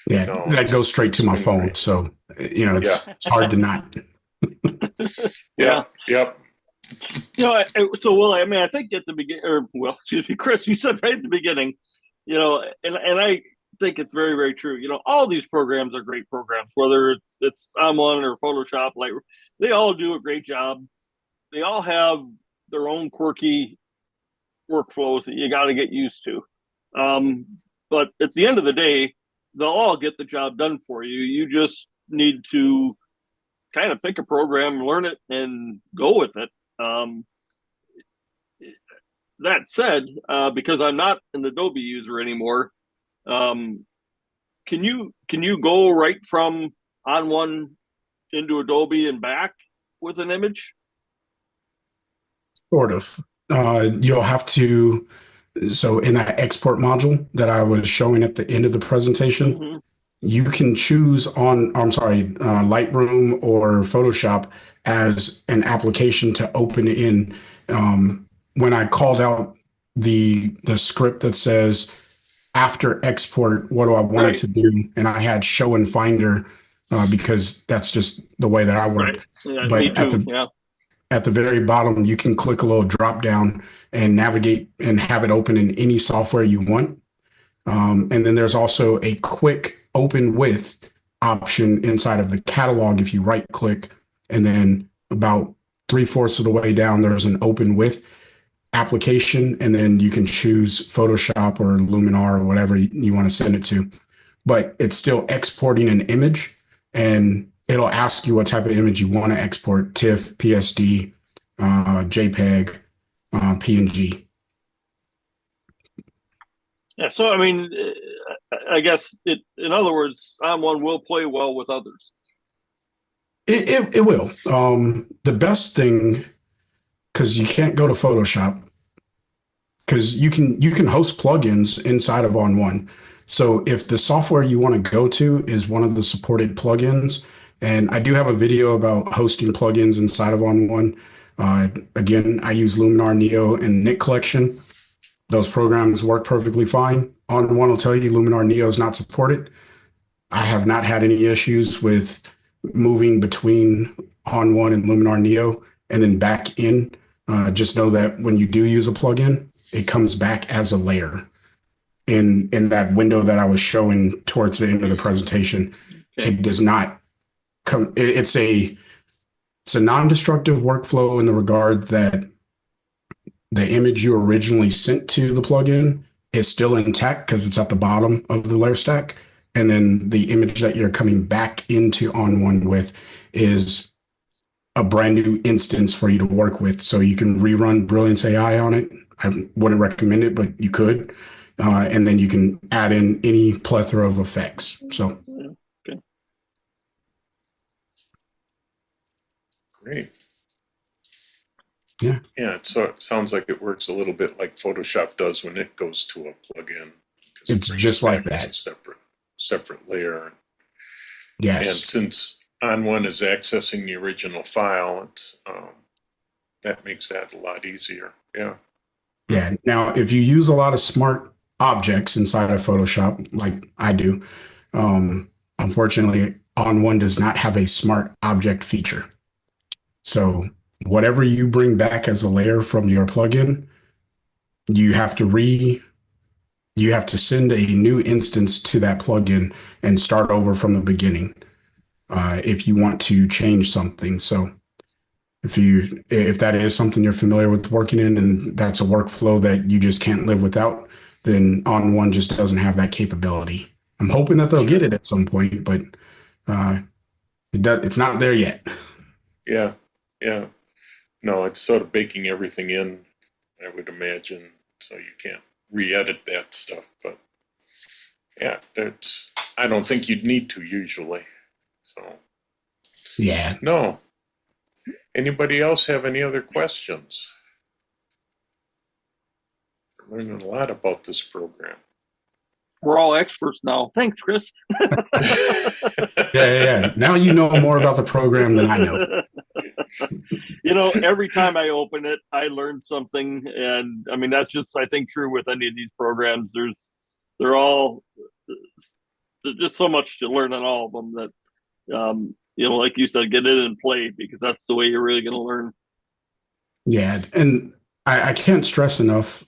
yeah, that goes straight to my phone. Great. So it's hard to not. Yeah. Yep. So Will, I mean, I think at the beginning, excuse me, Chris, you said right at the beginning, and I think it's very, very true. All these programs are great programs, whether it's On1 or Photoshop, Lightroom, they all do a great job. They all have their own quirky workflows that you got to get used to. But at the end of the day, they'll all get the job done for you. You just need to kind of pick a program, learn it, and go with it. That said, because I'm not an Adobe user anymore, can you go right from On1 into Adobe and back with an image? Sort of. You'll have to. So in that export module that I was showing at the end of the presentation, you can choose Lightroom or Photoshop as an application to open in. When I called out the script that says after export, what do I want it to do? And I had show in Finder because that's just the way that I work. Right. Yeah, but me too. at the very bottom, you can click a little drop down and navigate and have it open in any software you want. And then there's also a quick open with option inside of the catalog if you right click, and then about 3/4 of the way down there's an open with application, and then you can choose Photoshop or Luminar or whatever you want to send it to. But it's still exporting an image, and it'll ask you what type of image you want to export: TIFF, PSD, JPEG, PNG. Yeah, so I mean, I guess in other words, On1 will play well with others. It will. The best thing, because you can't go to Photoshop, because you can host plugins inside of On1. So if the software you want to go to is one of the supported plugins, and I do have a video about hosting plugins inside of On1. Again, I use Luminar Neo and Nik Collection. Those programs work perfectly fine. On1 will tell you Luminar Neo is not supported. I have not had any issues with moving between On1 and Luminar Neo and then back in. Just know that when you do use a plugin, it comes back as a layer in that window that I was showing towards the end of the presentation. Okay. It does not come. It's a It's a non-destructive workflow in the regard that the image you originally sent to the plugin is still intact because it's at the bottom of the layer stack. And then the image that you're coming back into On1 with is a brand new instance for you to work with. So you can rerun Brilliance AI on it. I wouldn't recommend it, but you could. And then you can add in any plethora of effects. So Okay. Great. Yeah. Yeah, so it sounds like it works a little bit like Photoshop does when it goes to a plugin. 'Cause it It's brings just it like back as that. a separate layer. And Yes. since On1 is accessing the original file, it's that makes that a lot easier. Yeah. Yeah. Now, if you use a lot of smart objects inside of Photoshop, like I do, unfortunately, On1 does not have a smart object feature. So whatever you bring back as a layer from your plugin, you have to send a new instance to that plugin and start over from the beginning if you want to change something. So if that is something you're familiar with working in and that's a workflow that you just can't live without, then On1 just doesn't have that capability. I'm hoping that they'll get it at some point, but it's not there yet. Yeah. Yeah. No, it's sort of baking everything in, I would imagine, so you can't re-edit that stuff. But yeah, I don't think you'd need to usually. So Yeah. no. Anybody else have any other questions? We're learning a lot about this program. We're all experts now. Thanks, Chris. Yeah. Now you know more about the program than I know. You know, every time I open it, I learn something, and I mean that's just I think true with any of these programs. There's just so much to learn on all of them that you know, like you said, get in and play because that's the way you're really going to learn. Yeah, and I can't stress enough,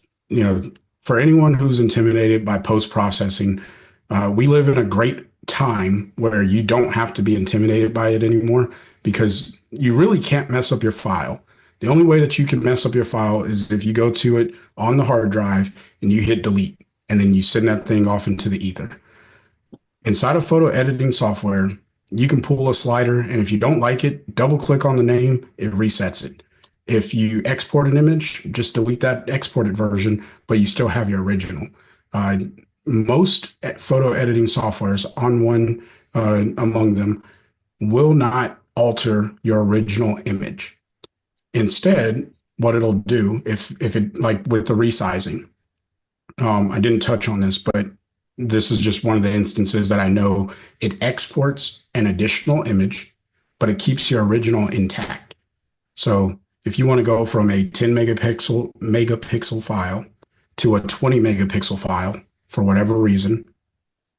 for anyone who's intimidated by post-processing, we live in a great time where you don't have to be intimidated by it anymore because you really can't mess up your file. The only way that you can mess up your file is if you go to it on the hard drive and you hit delete, and then you send that thing off into the ether. Inside of photo editing software, you can pull a slider, and if you don't like it, double click on the name, it resets it. If you export an image, just delete that exported version, but you still have your original. Most photo editing softwares, On1 among them, will not alter your original image. Instead, what it'll do, if it, like with the resizing, I didn't touch on this, but this is just one of the instances that I know it exports an additional image, but it keeps your original intact. So if you want to go from a 10 megapixel file to a 20 megapixel file for whatever reason,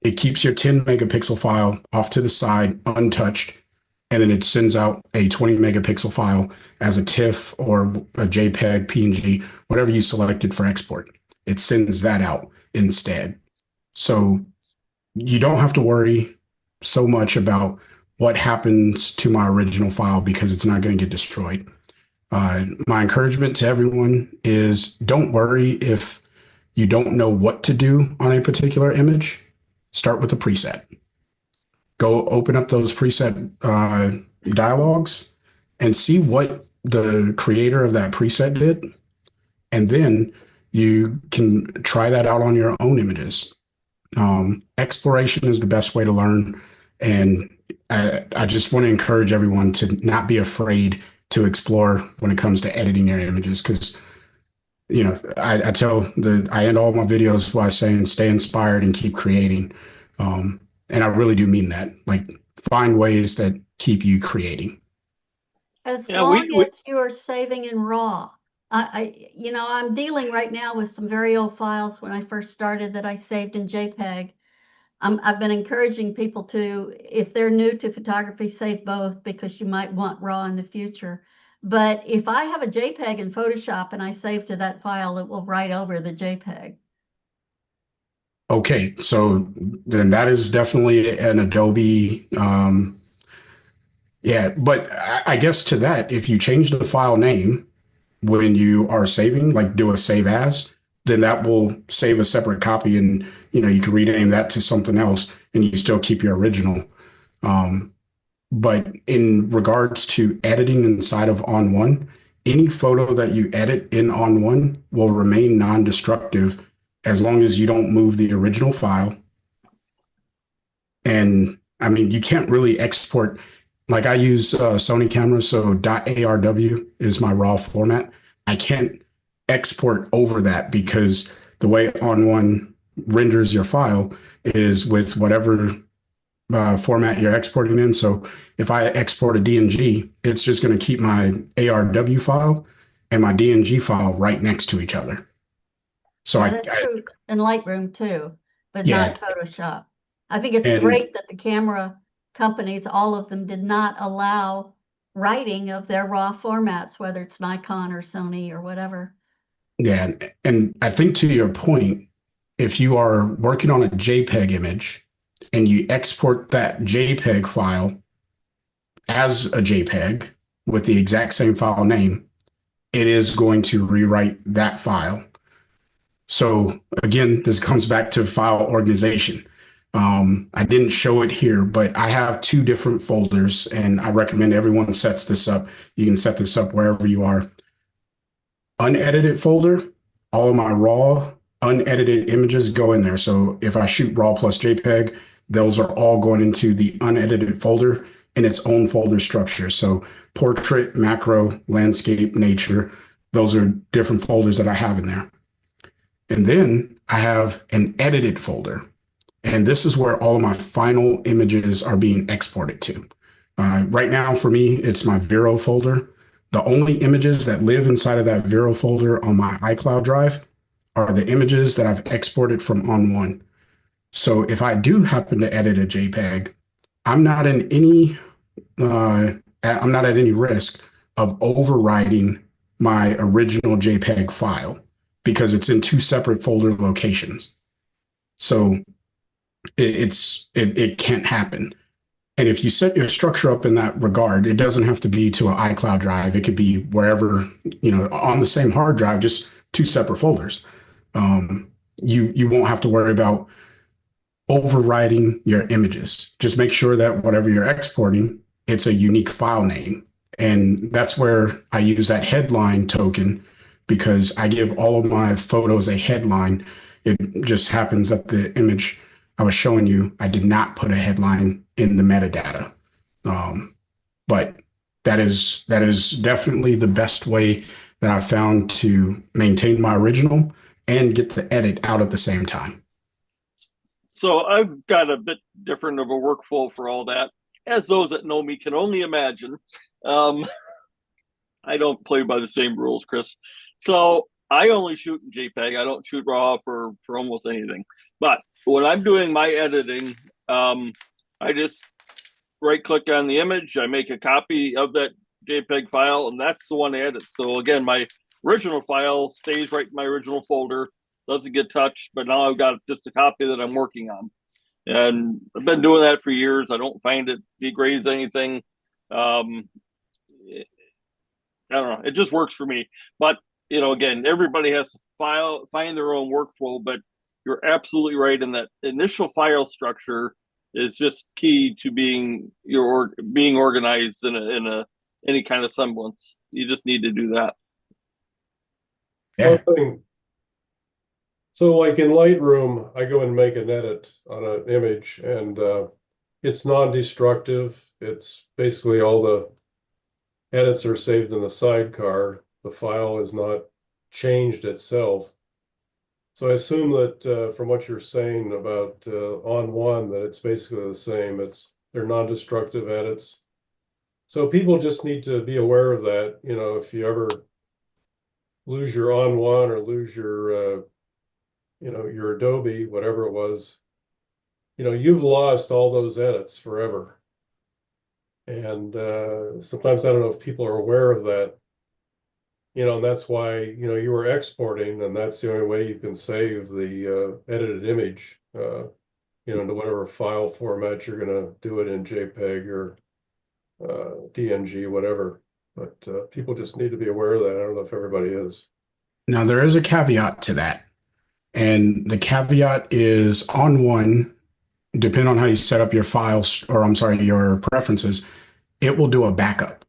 it keeps your 10 megapixel file off to the side, untouched, and then it sends out a 20 megapixel file as a TIFF or a JPEG, PNG, whatever you selected for export. It sends that out instead. So you don't have to worry so much about what happens to my original file because it's not going to get destroyed. My encouragement to everyone is don't worry if you don't know what to do on a particular image. Start with a preset. Go open up those preset dialogues and see what the creator of that preset did. And then you can try that out on your own images. Exploration is the best way to learn. And I just want to encourage everyone to not be afraid to explore when it comes to editing your images. Because, I end all my videos by saying, stay inspired and keep creating. And I really do mean that. Like, find ways that keep you creating. As Yeah, long as you're saving in RAW. I'm dealing right now with some very old files when I first started that I saved in JPEG. I've been encouraging people to, if they're new to photography, save both because you might want RAW in the future. But if I have a JPEG in Photoshop and I save to that file, it will write over the JPEG. Okay, so then that is definitely an Adobe Yeah, but I guess to that, if you change the file name when you are saving, like do a save as, then that will save a separate copy, and you can rename that to something else, and you still keep your original. Um, but in regards to editing inside of On1, any photo that you edit in On1 will remain non-destructive as long as you don't move the original file. And I mean, you can't really export, like I use Sony cameras, so .arw is my raw format. I can't export over that because the way On1 renders your file is with whatever format you're exporting in. So if I export a DNG, it's just going to keep my ARW file and my DNG file right next to each other. So Yeah, that's true in Lightroom too, but yeah, not Photoshop. I think it's and great that the camera companies, all of them, did not allow writing of their raw formats, whether it's Nikon or Sony or whatever. yeah, and I think to your point, if you are working on a JPEG image and you export that JPEG file as a JPEG with the exact same file name, it is going to rewrite that file. So again, this comes back to file organization. I didn't show it here, but I have two different folders, and I recommend everyone sets this up. You can set this up wherever you are. Unedited folder, all of my raw, unedited images go in there. So if I shoot raw plus JPEG, those are all going into the unedited folder in its own folder structure. So portrait, macro, landscape, nature, those are different folders that I have in there. And then I have an edited folder. And this is where all of my final images are being exported to. Right now, for me, it's my Vero folder. The only images that live inside of that Vero folder on my iCloud drive are the images that I've exported from On1. So if I do happen to edit a JPEG, I'm not in any I'm not at any risk of overwriting my original JPEG file because it's in two separate folder locations. So it can't happen. And if you set your structure up in that regard, it doesn't have to be to an iCloud drive. It could be wherever, on the same hard drive, just two separate folders. You won't have to worry about overwriting your images. Just make sure that whatever you're exporting, it's a unique file name. And that's where I use that headline token because I give all of my photos a headline. It just happens that the image I was showing you, I did not put a headline in the metadata. But that is definitely the best way that I found to maintain my original and get the edit out at the same time. So I've got a bit different of a workflow for all that, as those that know me can only imagine. I don't play by the same rules, Chris. So I only shoot in JPEG. I don't shoot RAW for almost anything. But when I'm doing my editing, I just right-click on the image. I make a copy of that JPEG file, and that's the one I edit. So again, my original file stays right in my original folder, doesn't get touched, but now I've got just a copy that I'm working on. And I've been doing that for years. I don't find it degrades anything. I don't know. It just works for me. But, again, everybody has to find their own workflow, but you're absolutely right in that initial file structure is just key to being organized in any kind of semblance. You just need to do that. Yeah. One thing. So like in Lightroom, I go and make an edit on an image and it's non-destructive. It's basically all the edits are saved in the sidecar. The file is not changed itself. So I assume that from what you're saying about On1, that it's basically the same. They're non-destructive edits. So people just need to be aware of that. If you ever lose your On1 or lose your your Adobe, whatever it was, you've lost all those edits forever. And sometimes I don't know if people are aware of that. And that's why, you were exporting, and that's the only way you can save the edited image, into whatever file format you're going to do it in, JPEG or DNG, whatever. But people just need to be aware of that. I don't know if everybody is. Now, there is a caveat to that. And the caveat is On1, depending on how you set up your files, or I'm sorry, your preferences, it will do a backup.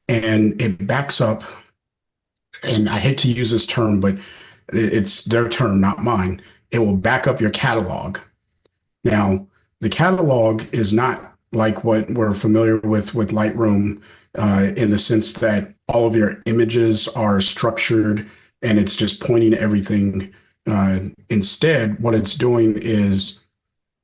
And it backs up, and I hate to use this term, but it's their term, not mine. It will back up your catalog. Now, the catalog is not like what we're familiar with Lightroom, in the sense that all of your images are structured and it's just pointing to everything. Instead, what it's doing is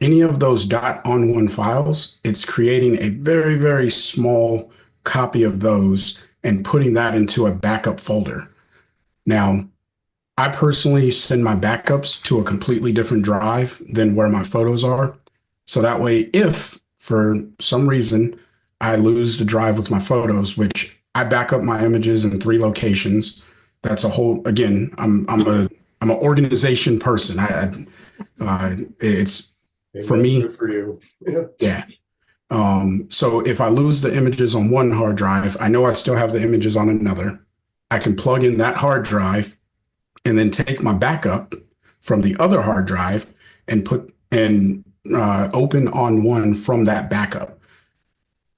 any of those .on1 files, it's creating a very, very small copy of those and putting that into a backup folder. Now, I personally send my backups to a completely different drive than where my photos are. So that way, if for some reason I lose the drive with my photos, which I back up my images in 3 locations, that's a whole, again, I'm an organization person. It's for me. Good for you. Yeah. So if I lose the images on one hard drive, I know I still have the images on another. I can plug in that hard drive and then take my backup from the other hard drive and open On1 from that backup.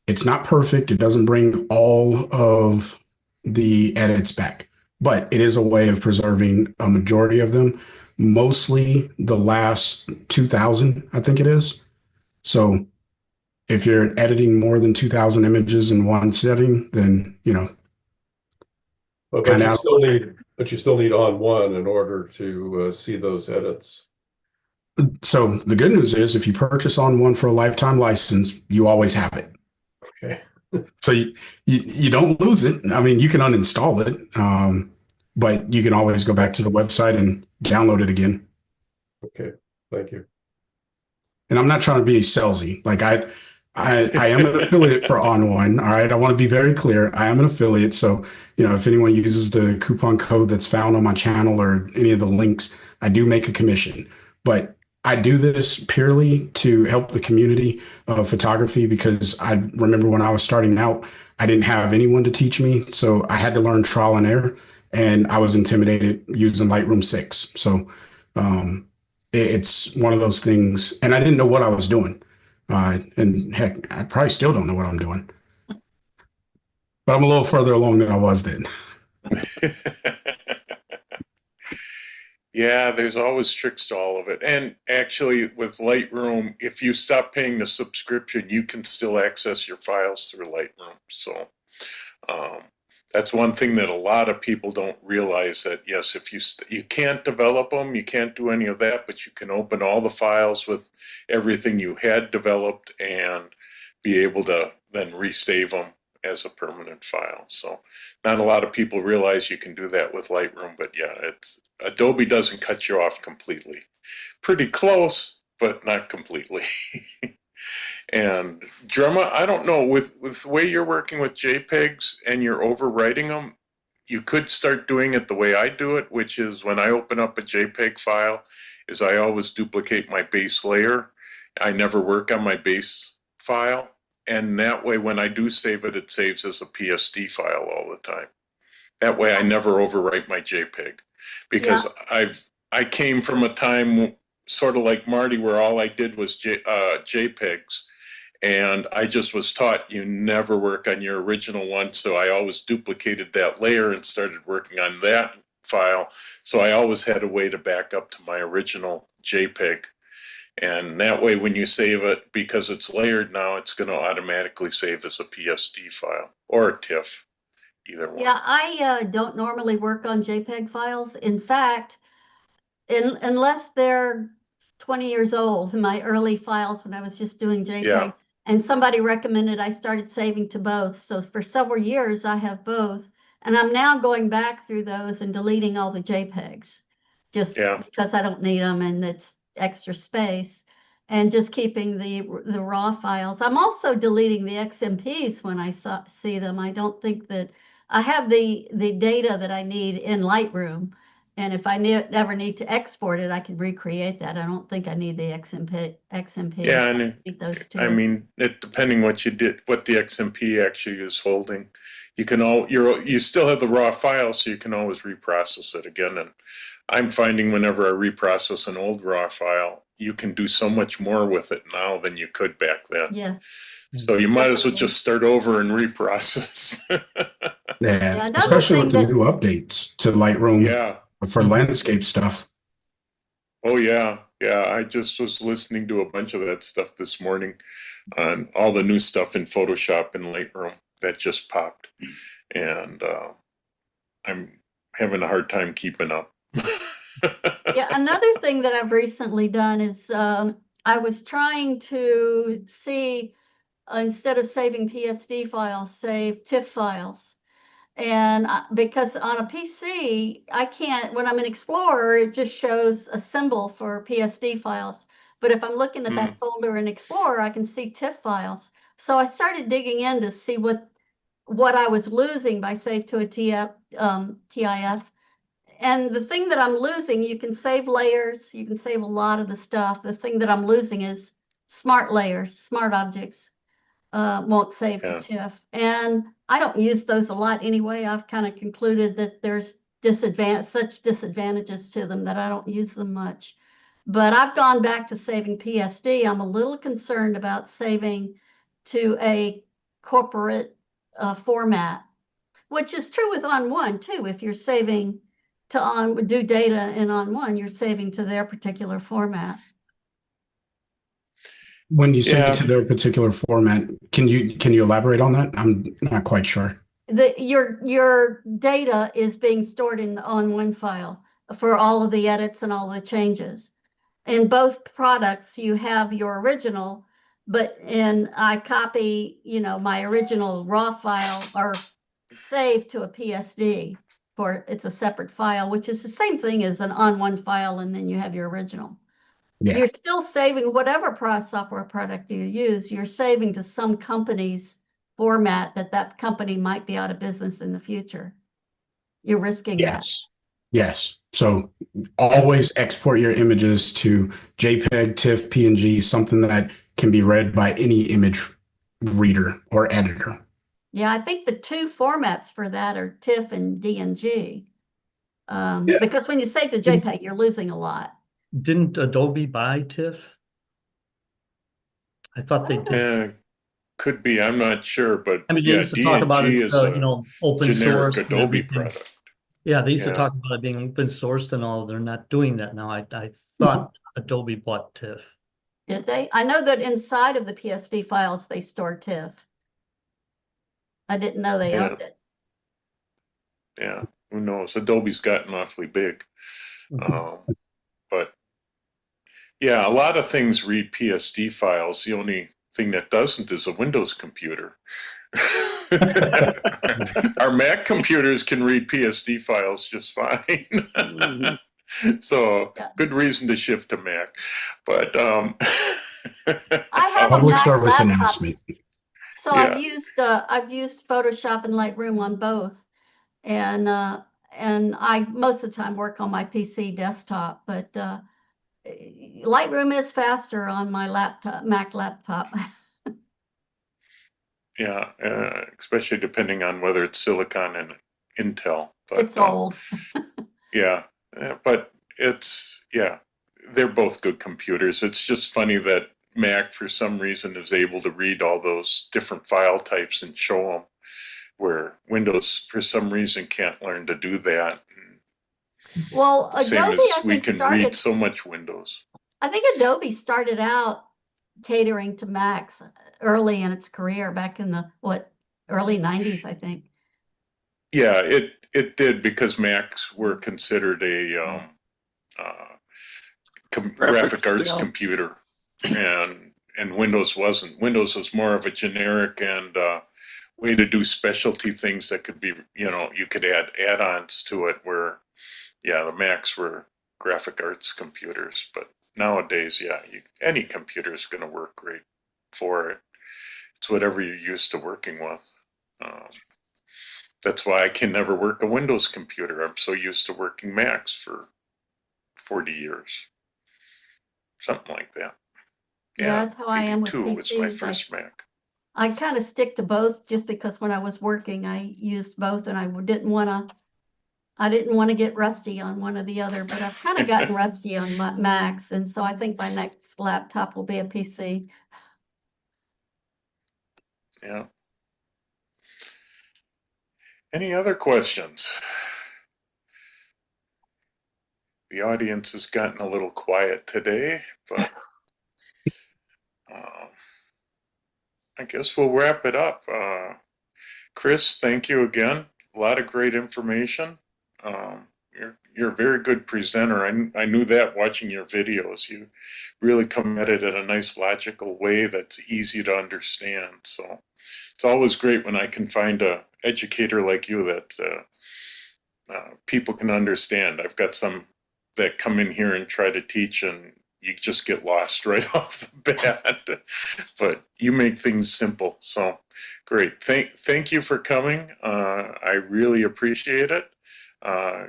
It's not perfect. It doesn't bring all of the edits back, but it is a way of preserving a majority of them, mostly the last 2000, I think it is. So if you're editing more than 2000 images in one setting, then, But you still need On1 in order to see those edits. So the good news is if you purchase On1 for a lifetime license, you always have it. Okay. So you don't lose it. I mean, you can uninstall it, but you can always go back to the website and download it again. Okay. Thank you. And I'm not trying to be salesy. Like I am an affiliate for On1. All right. I want to be very clear. I am an affiliate. So, if anyone uses the coupon code that's found on my channel or any of the links, I do make a commission. But I do this purely to help the community of photography because I remember when I was starting out, I didn't have anyone to teach me. So I had to learn trial and error, and I was intimidated using Lightroom 6. So it's one of those things, and I didn't know what I was doing. And heck, I probably still don't know what I'm doing, but I'm a little further along than I was then. Yeah, there's always tricks to all of it. And actually, with Lightroom, if you stop paying the subscription, you can still access your files through Lightroom. So that's one thing that a lot of people don't realize, that yes, if you can't develop them, you can't do any of that, but you can open all the files with everything you had developed and be able to then resave them as a permanent file. So not a lot of people realize you can do that with Lightroom, but yeah, Adobe doesn't cut you off completely. Pretty close, but not completely. And Drumma, I don't know, with the way you're working with JPEGs and you're overwriting them, you could start doing it the way I do it, which is when I open up a JPEG file, is I always duplicate my base layer. I never work on my base file. And that way, when I do save it, it saves as a PSD file all the time. That way, I never overwrite my JPEG, because I came from a time sort of like Marty, where all I did was JPEGs, and I just was taught you never work on your original one. So I always duplicated that layer and started working on that file. So I always had a way to back up to my original JPEG. And that way, when you save it, because it's layered now, it's going to automatically save as a PSD file or a TIFF, either one. Yeah, I don't normally work on JPEG files. In fact, unless they're 20 years old, my early files when I was just doing JPEG, and somebody recommended I started saving to both. So for several years, I have both. And I'm now going back through those and deleting all the JPEGs just because I don't need them and it's extra space, and just keeping the raw files. I'm also deleting the XMPs when I see them. I don't think that I have the data that I need in Lightroom, And if I ever need to export it, I can recreate that. I don't think I need the XMP. Yeah, I and need those I two. mean, depending what you did, what the XMP actually is holding, you still have the raw file, so you can always reprocess it again. And I'm finding whenever I reprocess an old raw file, you can do so much more with it now than you could back then. Yes. So you might as well Definitely. just start over and reprocess. Yeah, another especially with thing the that- new updates to Lightroom Yeah. for landscape stuff. Oh yeah. Yeah. I just was listening to a bunch of that stuff this morning on all the new stuff in Photoshop and Lightroom that just popped. And I'm having a hard time keeping up. Yeah, another thing that I've recently done is I was trying to see, instead of saving PSD files, save TIFF files. And because on a PC, I can't, when I'm in Explorer, it just shows a symbol for PSD files. But if I'm looking at that folder in Explorer, I can see TIFF files. So I started digging in to see what I was losing by save to a TIF. And the thing that I'm losing, you can save layers, you can save a lot of the stuff. The thing that I'm losing is smart layers, smart objects. Won't save to Yeah. TIFF. And I don't use those a lot anyway. I've kind of concluded that there's such disadvantages to them that I don't use them much. But I've gone back to saving PSD. I'm a little concerned about saving to a corporate format, which is true with On1 too. If you're saving to do data in On1, you're saving to their particular format. When you say Yeah. to their particular format, can you elaborate on that? I'm not quite sure. Your data is being stored in the On1 file for all of the edits and all the changes. In both products, you have your original, but I copy, my original raw file or save to a PSD it's a separate file, which is the same thing as an On1 file, and then you have your original. Yeah. You're still saving whatever software product you use, you're saving to some company's format that company might be out of business in the future. You're risking that. Yes. So always export your images to JPEG, TIFF, PNG, something that can be read by any image reader or editor. Yeah, I think the two formats for that are TIFF and DNG. Because when you save to JPEG, you're losing a lot. Didn't Adobe buy TIFF? I thought they did. Could be. I'm not sure, but I mean, they yeah, used to talk about DNG it, is a open generic source and Adobe everything. product. Yeah, they used to Yeah. talk about it being open sourced and all. They're not doing that now. I thought Adobe bought TIFF. Did they? I know that inside of the PSD files, they store TIFF. I didn't know they owned it. Yeah, who knows? Adobe's gotten awfully big. But yeah, a lot of things read PSD files. The only thing that doesn't is a Windows computer. Our Mac computers can read PSD files just fine. So good reason to shift to Mac. But I have a Public Mac service laptop, announcement. so I've used Photoshop and Lightroom on both, and I most of the time work on my PC desktop, but Lightroom is faster on my Mac laptop. yeah, especially depending on whether it's Silicon and Intel. But, It's old. Yeah, but they're both good computers. It's just funny that Mac, for some reason, is able to read all those different file types and show them, where Windows, for some reason, can't learn to do that. Well, Same Adobe, as I we think, can read so much Windows. I think Adobe started out catering to Macs early in its career, back in the early 90s, I think. Yeah, it did, because Macs were considered a graphic arts computer, and Windows wasn't. Windows was more of a generic and way to do specialty things that could be, you could add add-ons to it, where the Macs were graphic arts computers. But nowadays, any computer is going to work great for it. It's whatever you're used to working with. That's why I can never work a Windows computer. I'm so used to working Macs for 40 years. Something like that. Yeah, that's how I am with 82 was my PCs. first Mac. I kind of stick to both just because when I was working, I used both and I didn't want to get rusty on one or the other, but I've kind of gotten rusty on my Macs. And so I think my next laptop will be a PC. Yeah. Any other questions? The audience has gotten a little quiet today, but I guess we'll wrap it up. Chris, thank you again. A lot of great information. You're a very good presenter. I knew that watching your videos. You really come at it in a nice logical way that's easy to understand. So it's always great when I can find a educator like you that people can understand. I've got some that come in here and try to teach and you just get lost right off the bat, but you make things simple. So great. Thank you for coming. I really appreciate it.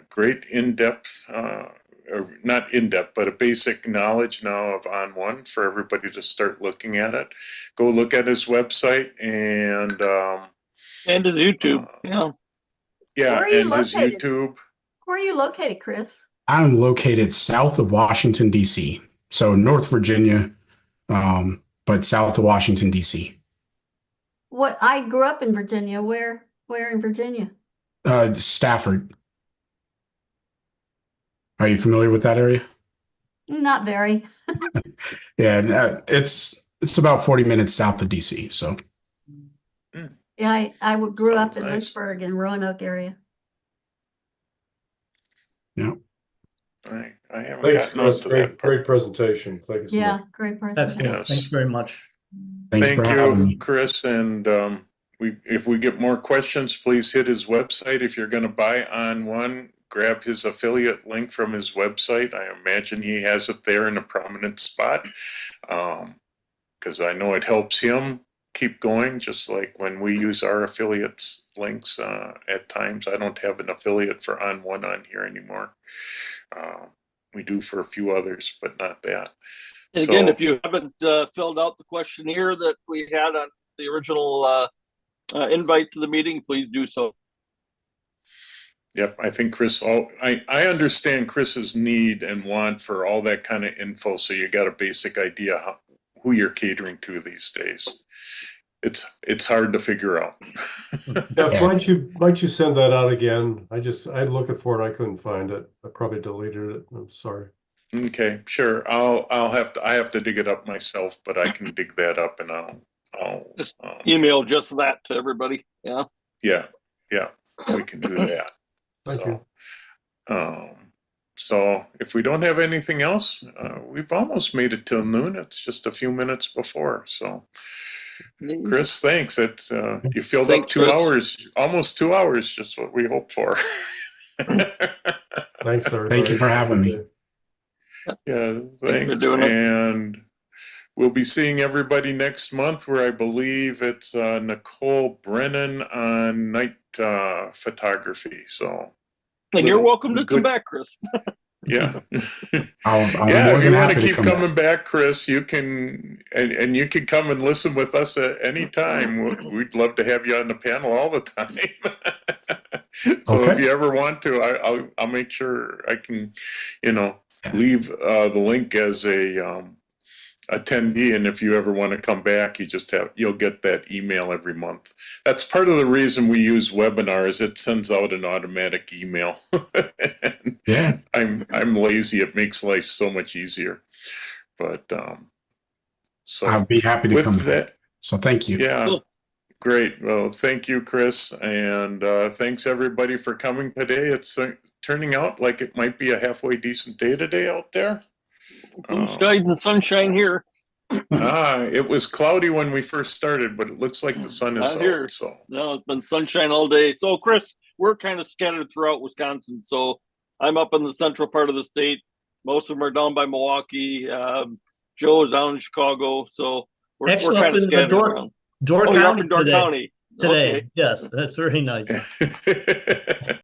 Great in-depth, or not in-depth, but a basic knowledge now of On1 for everybody to start looking at it. Go look at his website and his YouTube. Yeah. Yeah, Where are you and his located? YouTube. Where are you located, Chris? I'm located south of Washington, D.C. So North Virginia, but south of Washington, D.C. What I grew up in Virginia. Where in Virginia? Stafford. Are you familiar with that area? Not very. Yeah, it's about 40 minutes south of DC. So Yeah, I grew up Sounds in nice. Lynchburg and Roanoke area. yeah. I haven't Thanks, gotten Chris. onto that part. Great presentation. Thank you so Yeah, much. great presentation. Excellent. Thanks Yes. very much. Thank you for having me. Chris. And if we get more questions, please hit his website. If you're going to buy On1, grab his affiliate link from his website. I imagine he has it there in a prominent spot, because I know it helps him keep going, just like when we use our affiliates links at times. I don't have an affiliate for On1 on here anymore. We do for a few others, but not that. And again, if you haven't filled out the questionnaire that we had on the original invite to the meeting, please do so. Yep, I think Chris, I understand Chris's need and want for all that kind of info, so you got a basic idea who you're catering to these days. It's hard to figure out. Jeff, Yeah. might you send that out again? I'd looking for it, I couldn't find it. I probably deleted it. I'm sorry. Okay, sure. I have to dig it up myself, but I can dig that up and I'll Just email just that to everybody. Yeah. yeah, we can do that. Thank you. So if we don't have anything else, we've almost made it till noon. It's just a few minutes before. So, Chris, thanks. You filled up Thanks, 2 Chris. hours, almost 2 hours, just what we hoped for. Thanks, everybody. Thank you for having me. Yeah, for thanks. doing it. And we'll be seeing everybody next month, where I believe it's Nicole Brennan on night photography. So, And you're welcome to come back, Chris. yeah. I'm Yeah, more if than you want happy to to keep come coming back, Chris, you can, and you can come and listen with us at any time. We'd love to have you on the panel all the time. So if Okay. you ever want to, I'll make sure I can, leave the link as a attendee, and if you ever want to come back, you'll get that email every month. That's part of the reason we use webinars. It sends out an automatic email. Yeah. I'm lazy. It makes life so much easier. But so I'd be happy to with come that, back. So thank you. yeah, Cool. great. Well, thank you, Chris, and thanks everybody for coming today. It's turning out like it might be a halfway decent day today out there. Blue skies and sunshine here. It was cloudy when we first started, but it looks like the sun is Not here. out. So No, it's been sunshine all day. So, Chris, we're kind of scattered throughout Wisconsin. So, I'm up in the central part of the state. Most of them are down by Milwaukee. Joe is down in Chicago. So, we're Actually, kind up of in scattered Door around. Door Oh, you're up County in Door today. County. today. Okay. Yes, that's very nice.